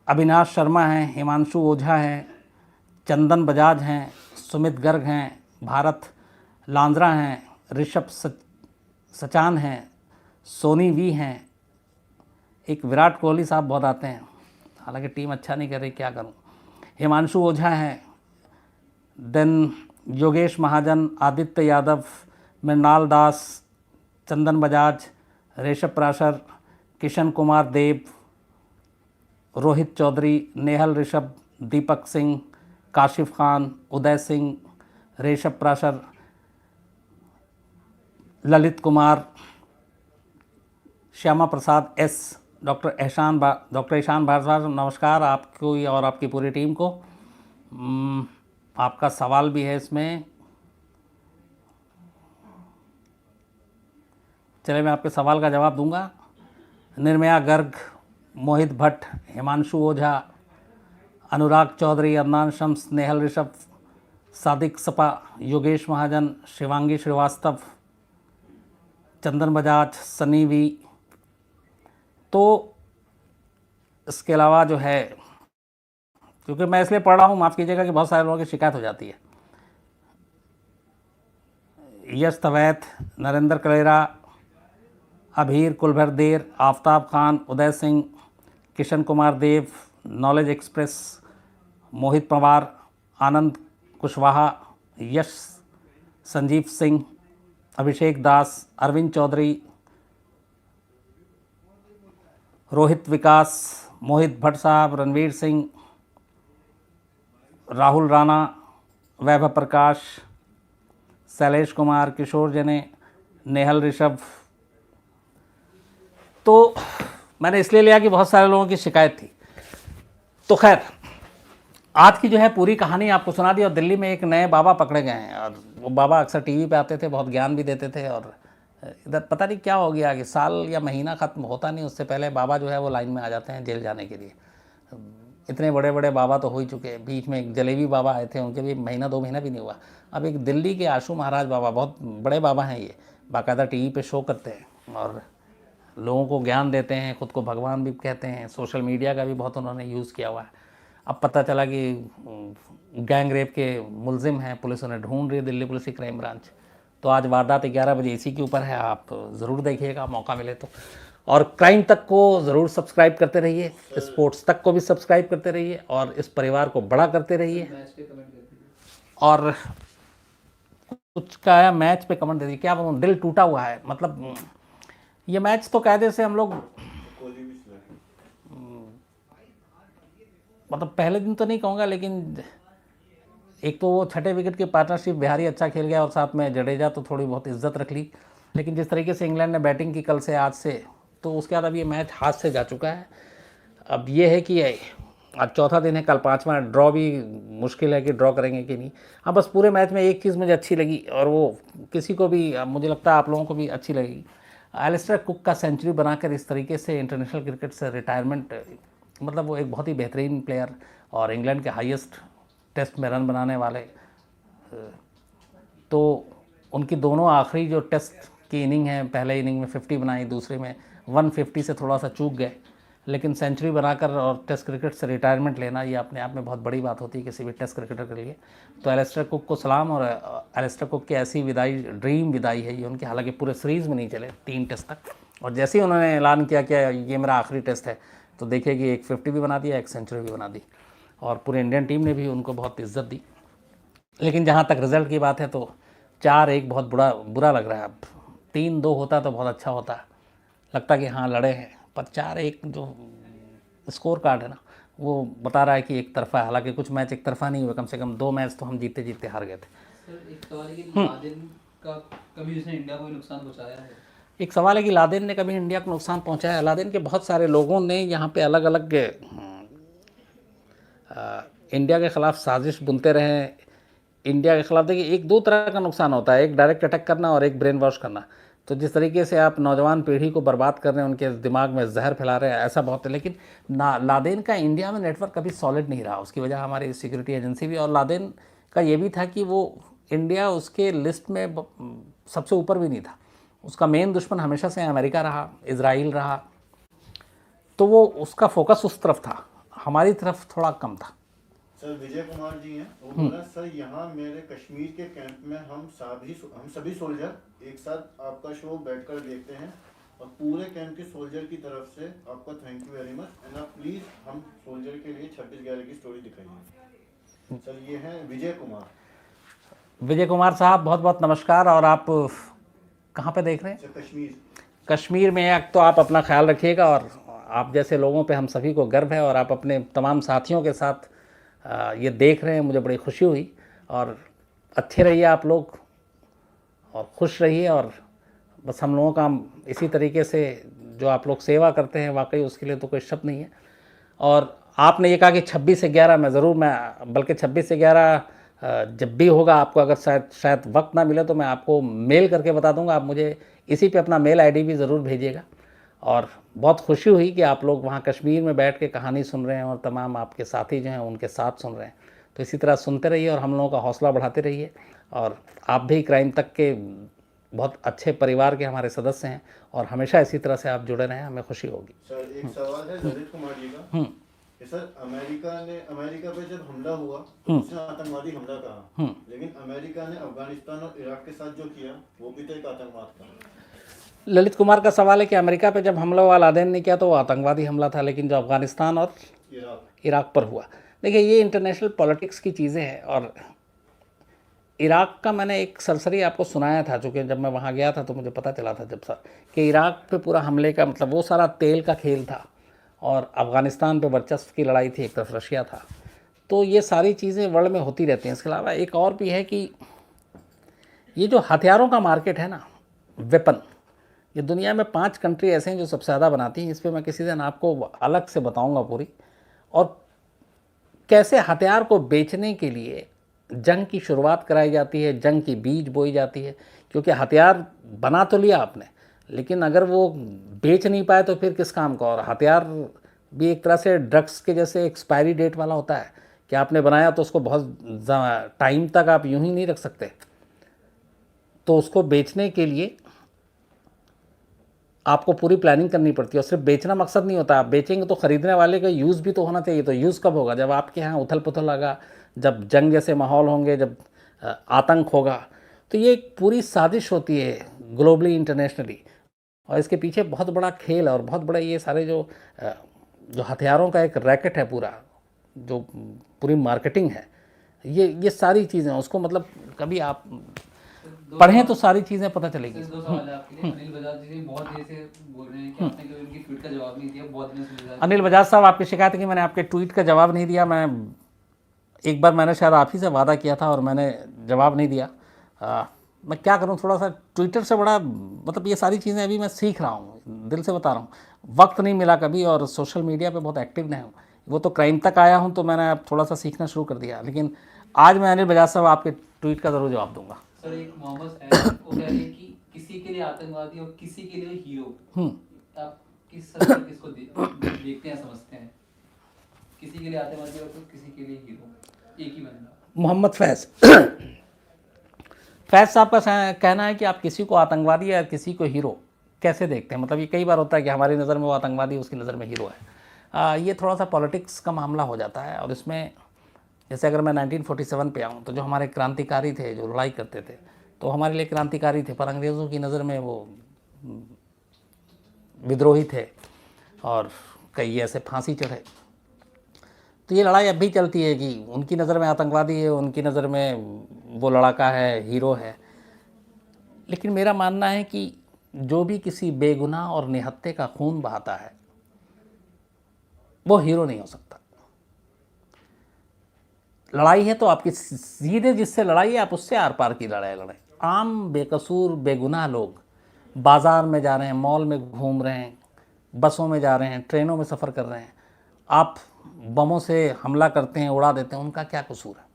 अविनाश शर्मा हैं, हिमांशु ओझा हैं, चंदन बजाज हैं, सुमित गर्ग हैं, भारत लांद्रा हैं, ऋषभ सचान हैं, सोनी वी हैं, एक विराट कोहली साहब बहुत आते हैं, हालांकि टीम अच्छा नहीं कर रही, क्या करूं, हिमांशु ओझा हैं, देन योगेश महाजन, आदित्य यादव, मृणाल दास, चंदन बजाज, ऋषभ प्राशर, किशन कुमार देव, रोहित चौधरी, नेहल ऋषभ, दीपक सिंह, काशिफ खान, उदय सिंह, ऋषभ प्राशर, ललित कुमार, श्यामा प्रसाद एस, डॉक्टर ईशान भारद्वाज, नमस्कार आपको और आपकी पूरी टीम को। आपका सवाल भी है इसमें, चलिए मैं आपके सवाल का जवाब दूंगा। निर्मया गर्ग, मोहित भट्ट, हिमांशु ओझा, अनुराग चौधरी, अदनान शम्स, नेहल ऋषभ, सादिक सपा, योगेश महाजन, शिवांगी श्रीवास्तव, चंदन बजाज, सनी वी। तो इसके अलावा जो है, क्योंकि मैं इसलिए पढ़ रहा हूँ, माफ़ कीजिएगा कि बहुत सारे लोगों की शिकायत हो जाती है। यश तवैत, नरेंद्र कलेरा, अभीर कुलभर देर, आफ्ताब खान, उदय सिंह, किशन कुमार देव, नॉलेज एक्सप्रेस, मोहित पवार, आनंद कुशवाहा, यश, संजीव सिंह, अभिषेक दास, अरविंद चौधरी, रोहित विकास, मोहित भट्ट साहब, रणवीर सिंह, राहुल राणा, वैभव प्रकाश, शैलेश कुमार, किशोर जने, नेहल ऋषभ। तो मैंने इसलिए लिया कि बहुत सारे लोगों की शिकायत थी। तो खैर, आज की जो है पूरी कहानी आपको सुना दी। और दिल्ली में एक नए बाबा पकड़े गए हैं, और वो बाबा अक्सर टीवी पे आते थे, बहुत ज्ञान भी देते थे, और इधर पता नहीं क्या हो गया कि साल या महीना ख़त्म होता नहीं उससे पहले बाबा जो है वो लाइन में आ जाते हैं जेल जाने के लिए। इतने बड़े बड़े बाबा तो हो ही चुके हैं। बीच में एक जलेबी बाबा आए थे, उनके भी महीना 2 महीना भी नहीं हुआ। अब एक दिल्ली के आशू महाराज बाबा, बहुत बड़े बाबा हैं ये, बाकायदा टीवी पे शो करते हैं और लोगों को ज्ञान देते हैं, ख़ुद को भगवान भी कहते हैं। सोशल मीडिया का भी बहुत उन्होंने यूज़ किया हुआ है। अब पता चला कि गैंग रेप के मुलजिम हैं, पुलिस उन्हें ढूंढ रही है, दिल्ली पुलिस की क्राइम ब्रांच। तो आज वारदात 11 बजे इसी के ऊपर है, आप ज़रूर देखिएगा मौका मिले तो। और क्राइम तक को ज़रूर सब्सक्राइब करते रहिए, स्पोर्ट्स तक को भी सब्सक्राइब करते रहिए, और इस परिवार को बड़ा करते रहिए। और कुछ का है मैच पे कमेंट दे दीजिए, क्या बोलूं, दिल टूटा हुआ है। मतलब ये मैच तो कायदे से हम लोग, मतलब पहले दिन तो नहीं कहूँगा, लेकिन एक तो वो छठे विकेट की पार्टनरशिप, बिहारी अच्छा खेल गया और साथ में जडेजा तो थोड़ी बहुत इज्जत रख ली। लेकिन जिस तरीके से इंग्लैंड ने बैटिंग की कल से, आज से, तो उसके बाद अब ये मैच हाथ से जा चुका है। अब ये है कि आज चौथा दिन है, कल 5वां, ड्रॉ भी मुश्किल है कि ड्रॉ करेंगे कि नहीं। हाँ, बस पूरे मैच में एक चीज़ मुझे अच्छी लगी, और वो किसी को भी, मुझे लगता है आप लोगों को भी अच्छी लगेगी। एलिस्टर कुक का सेंचुरी बनाकर इस तरीके से इंटरनेशनल क्रिकेट से रिटायरमेंट, मतलब वो एक बहुत ही बेहतरीन प्लेयर और इंग्लैंड के हाईएस्ट टेस्ट में रन बनाने वाले। तो उनकी दोनों आखिरी जो टेस्ट की इनिंग है, पहले इनिंग में 50 बनाई, दूसरे में 150 से थोड़ा सा चूक गए, लेकिन सेंचुरी बनाकर और टेस्ट क्रिकेट से रिटायरमेंट लेना, ये अपने आप में बहुत बड़ी बात होती है किसी भी टेस्ट क्रिकेटर के लिए। तो एलिस्टर कुक को सलाम। और एलिस्टर कुक की ऐसी विदाई, ड्रीम विदाई है ये उनकी। हालांकि पूरे सीरीज़ में नहीं चले, 3 टेस्ट तक, और जैसे ही उन्होंने ऐलान किया कि ये मेरा आखिरी टेस्ट है, तो देखिए कि एक 50 भी बना दिया, एक सेंचुरी भी बना दी, और पूरे इंडियन टीम ने भी उनको बहुत इज्जत दी। लेकिन जहाँ तक रिज़ल्ट की बात है, तो 4-1 बहुत बुरा लग रहा है। अब 3-2 होता तो बहुत अच्छा होता, लगता कि हाँ लड़े हैं, पर 4-1 जो स्कोर कार्ड है ना, वो बता रहा है कि एक तरफा है। हालांकि कुछ मैच एक तरफा नहीं हुए, कम से कम 2 मैच तो हम जीते जीते हार गए थे। सर, एक सवाल है कि लादेन का कभी उसने इंडिया को नुकसान पहुंचाया है? एक सवाल है कि लादेन ने कभी इंडिया को नुकसान पहुंचाया है? लादेन के बहुत सारे लोगों ने यहाँ पे अलग अलग इंडिया के ख़िलाफ़ साजिश बुनते रहे। इंडिया के ख़िलाफ़ देखिए, 1-2 तरह का नुकसान होता है, एक डायरेक्ट अटैक करना और एक ब्रेन वॉश करना। तो जिस तरीके से आप नौजवान पीढ़ी को बर्बाद कर रहे हैं, उनके दिमाग में जहर फैला रहे हैं, ऐसा बहुत है। लेकिन लादेन का इंडिया में नेटवर्क कभी सॉलिड नहीं रहा, उसकी वजह हमारी सिक्योरिटी एजेंसी भी। और लादेन का ये भी था कि वो इंडिया उसके लिस्ट में सबसे ऊपर भी नहीं था, उसका मेन दुश्मन हमेशा से अमेरिका रहा, इजराइल रहा, तो वो उसका फोकस उस तरफ था, हमारी तरफ थोड़ा कम था। सर विजय कुमार जी हैं, वो बोला सर यहाँ मेरे कश्मीर के कैंप में हम सभी सोल्जर एक साथ आपका शो बैठकर देखते हैं और पूरे कैंप के सोल्जर की तरफ से आपका thank you very much and आप प्लीज हम सोल्जर के लिए 26/11 की स्टोरी दिखाइए। सर ये हैं विजय कुमार। विजय कुमार साहब बहुत बहुत नमस्कार। और आप कहाँ पे देख रहे हैं? सर कश्मीर। कश्मीर में एक तो आप अपना ख्याल रखिएगा और आप जैसे लोगों पे हम सभी को गर्व है और आप अपने तमाम साथियों के साथ ये देख रहे हैं, मुझे बड़ी खुशी हुई। और अच्छे रहिए आप लोग और खुश रहिए, और बस हम लोगों का इसी तरीके से जो आप लोग सेवा करते हैं वाकई उसके लिए तो कोई शब्द नहीं है। और आपने ये कहा कि 26 से 11 में ज़रूर, मैं बल्कि 26 से 11 जब भी होगा, आपको अगर शायद वक्त ना मिले तो मैं आपको मेल करके बता दूंगा, आप मुझे इसी पे अपना मेल आईडी भी ज़रूर भेजिएगा। और बहुत खुशी हुई कि आप लोग वहाँ कश्मीर में बैठ के कहानी सुन रहे हैं और तमाम आपके साथी जो हैं उनके साथ सुन रहे हैं। तो इसी तरह सुनते रहिए और हम लोगों का हौसला बढ़ाते रहिए। और आप भी क्राइम तक के बहुत अच्छे परिवार के हमारे सदस्य हैं और हमेशा इसी तरह से आप जुड़े रहें, हमें खुशी होगी। सर एक सवाल है ललित कुमार जी का कि सर अमेरिका पे जब हमला हुआ तो उसने आतंकवादी हमला कहा, लेकिन अमेरिका ने अफगानिस्तान और इराक के साथ जो किया वो भी तो एक आतंकवाद था। ललित कुमार का सवाल है कि अमेरिका पे जब हमला हुआ लादेन ने किया तो वो आतंकवादी हमला था, लेकिन जो अफगानिस्तान और इराक पर हुआ, देखिए ये इंटरनेशनल पॉलिटिक्स की चीज़ें हैं। और इराक का मैंने एक सरसरी आपको सुनाया था, चूँकि जब मैं वहाँ गया था तो मुझे पता चला था जब सर कि इराक पे पूरा हमले का मतलब वो सारा तेल का खेल था और अफ़गानिस्तान पे वर्चस्व की लड़ाई थी, एक तरफ रशिया था। तो ये सारी चीज़ें वर्ल्ड में होती रहती हैं। इसके अलावा एक और भी है कि ये जो हथियारों का मार्केट है ना, वेपन, ये दुनिया में 5 कंट्री ऐसे हैं जो सबसे ज़्यादा बनाती हैं। इस पर मैं किसी दिन आपको अलग से बताऊंगा पूरी, और कैसे हथियार को बेचने के लिए जंग की शुरुआत कराई जाती है, जंग की बीज बोई जाती है। क्योंकि हथियार बना तो लिया आपने, लेकिन अगर वो बेच नहीं पाए तो फिर किस काम का। और हथियार भी एक तरह से ड्रग्स के जैसे एक्सपायरी डेट वाला होता है कि आपने बनाया तो उसको बहुत टाइम तक आप यूं ही नहीं रख सकते। तो उसको बेचने के लिए आपको पूरी प्लानिंग करनी पड़ती है। और सिर्फ बेचना मकसद नहीं होता, आप बेचेंगे तो ख़रीदने वाले का यूज़ भी तो होना चाहिए। तो यूज़ कब होगा? जब आपके यहाँ उथल पुथल होगा, जब जंग जैसे माहौल होंगे, जब आतंक होगा। तो ये एक पूरी साजिश होती है ग्लोबली, इंटरनेशनली, और इसके पीछे बहुत बड़ा खेल है और बहुत बड़ा ये सारे जो हथियारों का एक रैकेट है, पूरा जो पूरी मार्केटिंग है, ये सारी चीज़ें उसको मतलब कभी आप पढ़ें तो सारी चीज़ें पता चलेगी। दो सवाल है आपके लिए। अनिल बजाज जी बहुत देर से बोल रहे हैं कि आपने कभी उनकी ट्वीट का जवाब नहीं दिया, बहुत दिनों से। अनिल बजाज साहब, आपकी शिकायत है कि मैंने आपके ट्वीट का जवाब नहीं दिया। मैं एक बार मैंने शायद आप ही से वादा किया था और मैंने जवाब नहीं दिया। मैं क्या करूं, थोड़ा सा ट्विटर से बड़ा मतलब ये सारी चीज़ें अभी मैं सीख रहा हूं, दिल से बता रहा हूं। वक्त नहीं मिला कभी और सोशल मीडिया पे बहुत एक्टिव नहीं हूँ। वो तो क्राइम तक आया हूं तो मैंने अब थोड़ा सा सीखना शुरू कर दिया। लेकिन आज मैं अनिल बजाज साहब आपके ट्वीट का ज़रूर जवाब दूंगा। सर एक मोहम्मद अहमद को कह रहे हैं कि किसी के लिए आतंकवादी और किसी के लिए हीरो। आप किस तरह किसको देखते हैं, समझते हैं? किसी के लिए आतंकवादी और किसी के लिए हीरो, एक ही बंदा। मोहम्मद फैज़ साहब का कहना है कि आप किसी को आतंकवादी या किसी को हीरो कैसे देखते हैं। मतलब ये कई बार होता है कि हमारी नज़र में वो आतंकवादी, उसकी नज़र में हीरो है। ये थोड़ा सा पॉलिटिक्स का मामला हो जाता है। और इसमें जैसे अगर मैं 1947 पे आऊँ तो जो हमारे क्रांतिकारी थे, जो लड़ाई करते थे, तो हमारे लिए क्रांतिकारी थे, पर अंग्रेज़ों की नज़र में वो विद्रोही थे और कई ऐसे फांसी चढ़े। तो ये लड़ाई अब भी चलती है कि उनकी नज़र में आतंकवादी है, उनकी नज़र में वो लड़ाका है, हीरो है। लेकिन मेरा मानना है कि जो भी किसी बेगुनाह और निहत्थे का खून बहाता है वो हीरो नहीं हो सकता। लड़ाई है तो आपकी सीधे जिससे लड़ाई है आप उससे आर पार की लड़ाई लड़ें। आम बेकसूर बेगुनाह लोग बाज़ार में जा रहे हैं, मॉल में घूम रहे हैं, बसों में जा रहे हैं, ट्रेनों में सफ़र कर रहे हैं, आप बमों से हमला करते हैं, उड़ा देते हैं, उनका क्या कसूर है?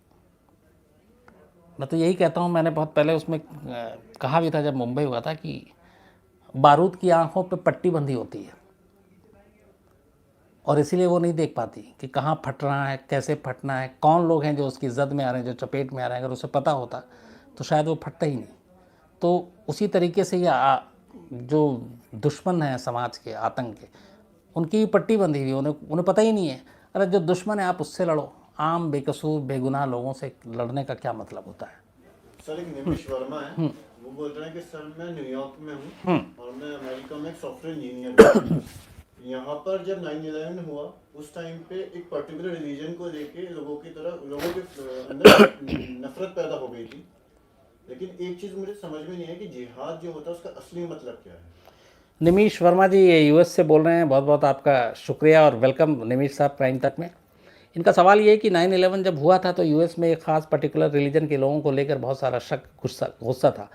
मैं तो यही कहता हूँ, मैंने बहुत पहले उसमें कहा भी था जब मुंबई हुआ था कि बारूद की आंखों पे पट्टी बंधी होती है और इसीलिए वो नहीं देख पाती कि कहाँ फट रहा है, कैसे फटना है, कौन लोग हैं जो उसकी जद में आ रहे हैं, जो चपेट में आ रहे हैं। अगर उसे पता होता तो शायद वो फटता ही नहीं। तो उसी तरीके से ये जो दुश्मन हैं समाज के, आतंक के, उनकी भी पट्टी बंधी हुई है, उन्हें पता ही नहीं है। अरे जो दुश्मन है आप उससे लड़ो, आम बेकसूर बेगुनाह लोगों से लड़ने का क्या मतलब होता है। सर एक निमिष वर्मा है, वो बोल रहे हैं कि सर मैं न्यूयॉर्क में हूँ और मैं अमेरिका में एक सॉफ्टवेयर इंजीनियर हूँ। यहाँ पर जब 9/11 हुआ उस टाइम पे एक पर्टिकुलर रिलीजन को लेके लोगों के अंदर नफरत पैदा हो गई थी। लेकिन एक चीज़ मुझे समझ में नहीं है कि जिहाद जो होता है उसका असली मतलब क्या है। निमिष वर्मा जी ये यूएस से बोल रहे हैं, बहुत बहुत आपका शुक्रिया और वेलकम निमिष साहब क्राइम तक में। इनका सवाल ये है कि 9/11 जब हुआ था तो यूएस में एक ख़ास पर्टिकुलर रिलीजन के लोगों को लेकर बहुत सारा शक, गुस्सा था।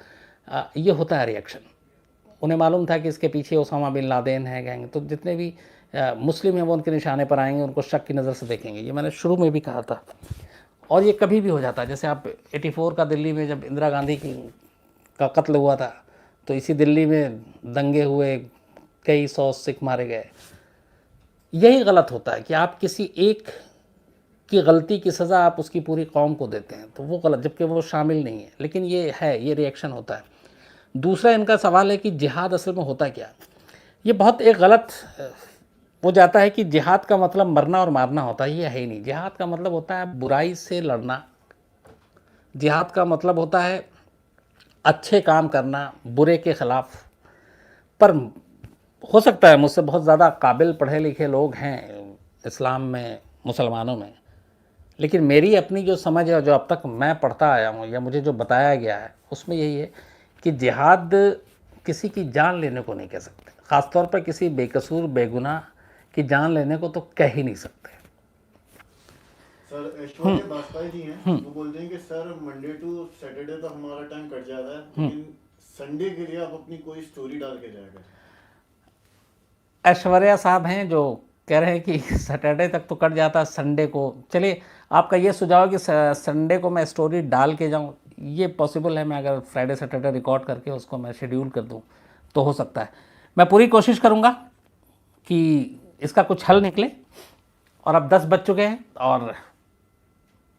ये होता है रिएक्शन। उन्हें मालूम था कि इसके पीछे ओसामा बिन लादेन है, गैंग, तो जितने भी मुस्लिम हैं वो उनके निशाने पर आएंगे, उनको शक की नज़र से देखेंगे। ये मैंने शुरू में भी कहा था और ये कभी भी हो जाता है। जैसे आप 84 का दिल्ली में जब इंदिरा गांधी का कत्ल हुआ था तो इसी दिल्ली में दंगे हुए, कई 100 सिख मारे गए। यही गलत होता है कि आप किसी एक की गलती की सज़ा आप उसकी पूरी कौम को देते हैं, तो वो गलत, जबकि वो शामिल नहीं है। लेकिन ये है, ये रिएक्शन होता है। दूसरा इनका सवाल है कि जिहाद असल में होता क्या। ये बहुत एक गलत हो जाता है कि जिहाद का मतलब मरना और मारना होता है, ये है ही नहीं। जिहाद का मतलब होता है बुराई से लड़ना, जिहाद का मतलब होता है अच्छे काम करना बुरे के ख़िलाफ़। पर हो सकता है मुझसे बहुत ज़्यादा काबिल पढ़े लिखे लोग हैं इस्लाम में, मुसलमानों में, लेकिन मेरी अपनी जो समझ है, जो अब तक मैं पढ़ता आया हूँ या मुझे जो बताया गया है, उसमें यही है कि जिहाद किसी की जान लेने को नहीं कह सकते, ख़ासतौर पर किसी बेकसूर बेगुनाह की जान लेने को तो कह ही नहीं सकते। सर ऐश्वर्या बाजपेयी जी हैं, वो बोलते हैं कि सर मंडे टू सैटरडे तो हमारा टाइम कट जाता है, लेकिन संडे के लिए आप अपनी कोई स्टोरी डाल के जाएगा। ऐश्वर्या साहब हैं जो कह रहे हैं कि सैटरडे तक तो कट जाता है, संडे को, चलिए आपका ये सुझाव कि संडे को मैं स्टोरी डाल के जाऊं, ये पॉसिबल है। मैं अगर फ्राइडे सैटरडे रिकॉर्ड करके उसको मैं शेड्यूल कर दूं तो हो सकता है। मैं पूरी कोशिश करूंगा कि इसका कुछ हल निकले। और अब 10 बज चुके हैं और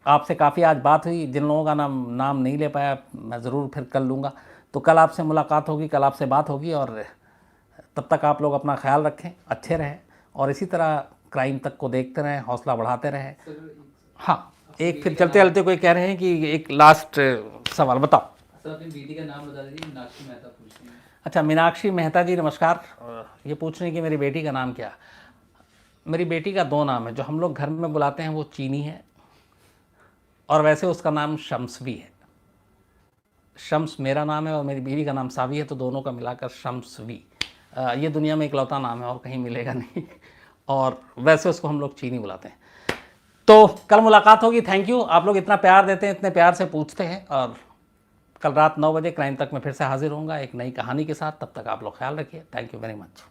आपसे काफ़ी आज बात हुई। जिन लोगों का नाम नहीं ले पाया मैं ज़रूर फिर कल लूँगा। तो कल आपसे मुलाकात होगी, कल आपसे बात होगी। और तब तक आप लोग अपना ख्याल रखें, अच्छे रहें और इसी तरह क्राइम तक को देखते रहें, हौसला बढ़ाते रहें। हाँ, एक फिर चलते चलते कोई कह रहे हैं कि एक लास्ट सवाल बताओ। सर अपनी बेटी का नाम बता दीजिए। मीनाक्षी मेहता पूछ रही हैं। अच्छा, मीनाक्षी मेहता जी नमस्कार। ये पूछ रही हैं कि मेरी बेटी का नाम क्या। मेरी बेटी का 2 नाम है। जो हम लोग घर में बुलाते हैं वो चीनी है और वैसे उसका नाम शम्सवी है। शम्स मेरा नाम है और मेरी बीवी का नाम सावी है, तो दोनों का मिलाकर शम्सवी। ये दुनिया में इकलौता नाम है और कहीं मिलेगा नहीं। और वैसे उसको हम लोग चीनी बुलाते हैं। तो कल मुलाकात होगी। थैंक यू, आप लोग इतना प्यार देते हैं, इतने प्यार से पूछते हैं। और कल रात 9 बजे क्राइम तक मैं फिर से हाजिर होऊंगा एक नई कहानी के साथ। तब तक आप लोग ख्याल रखिए। Thank you very much.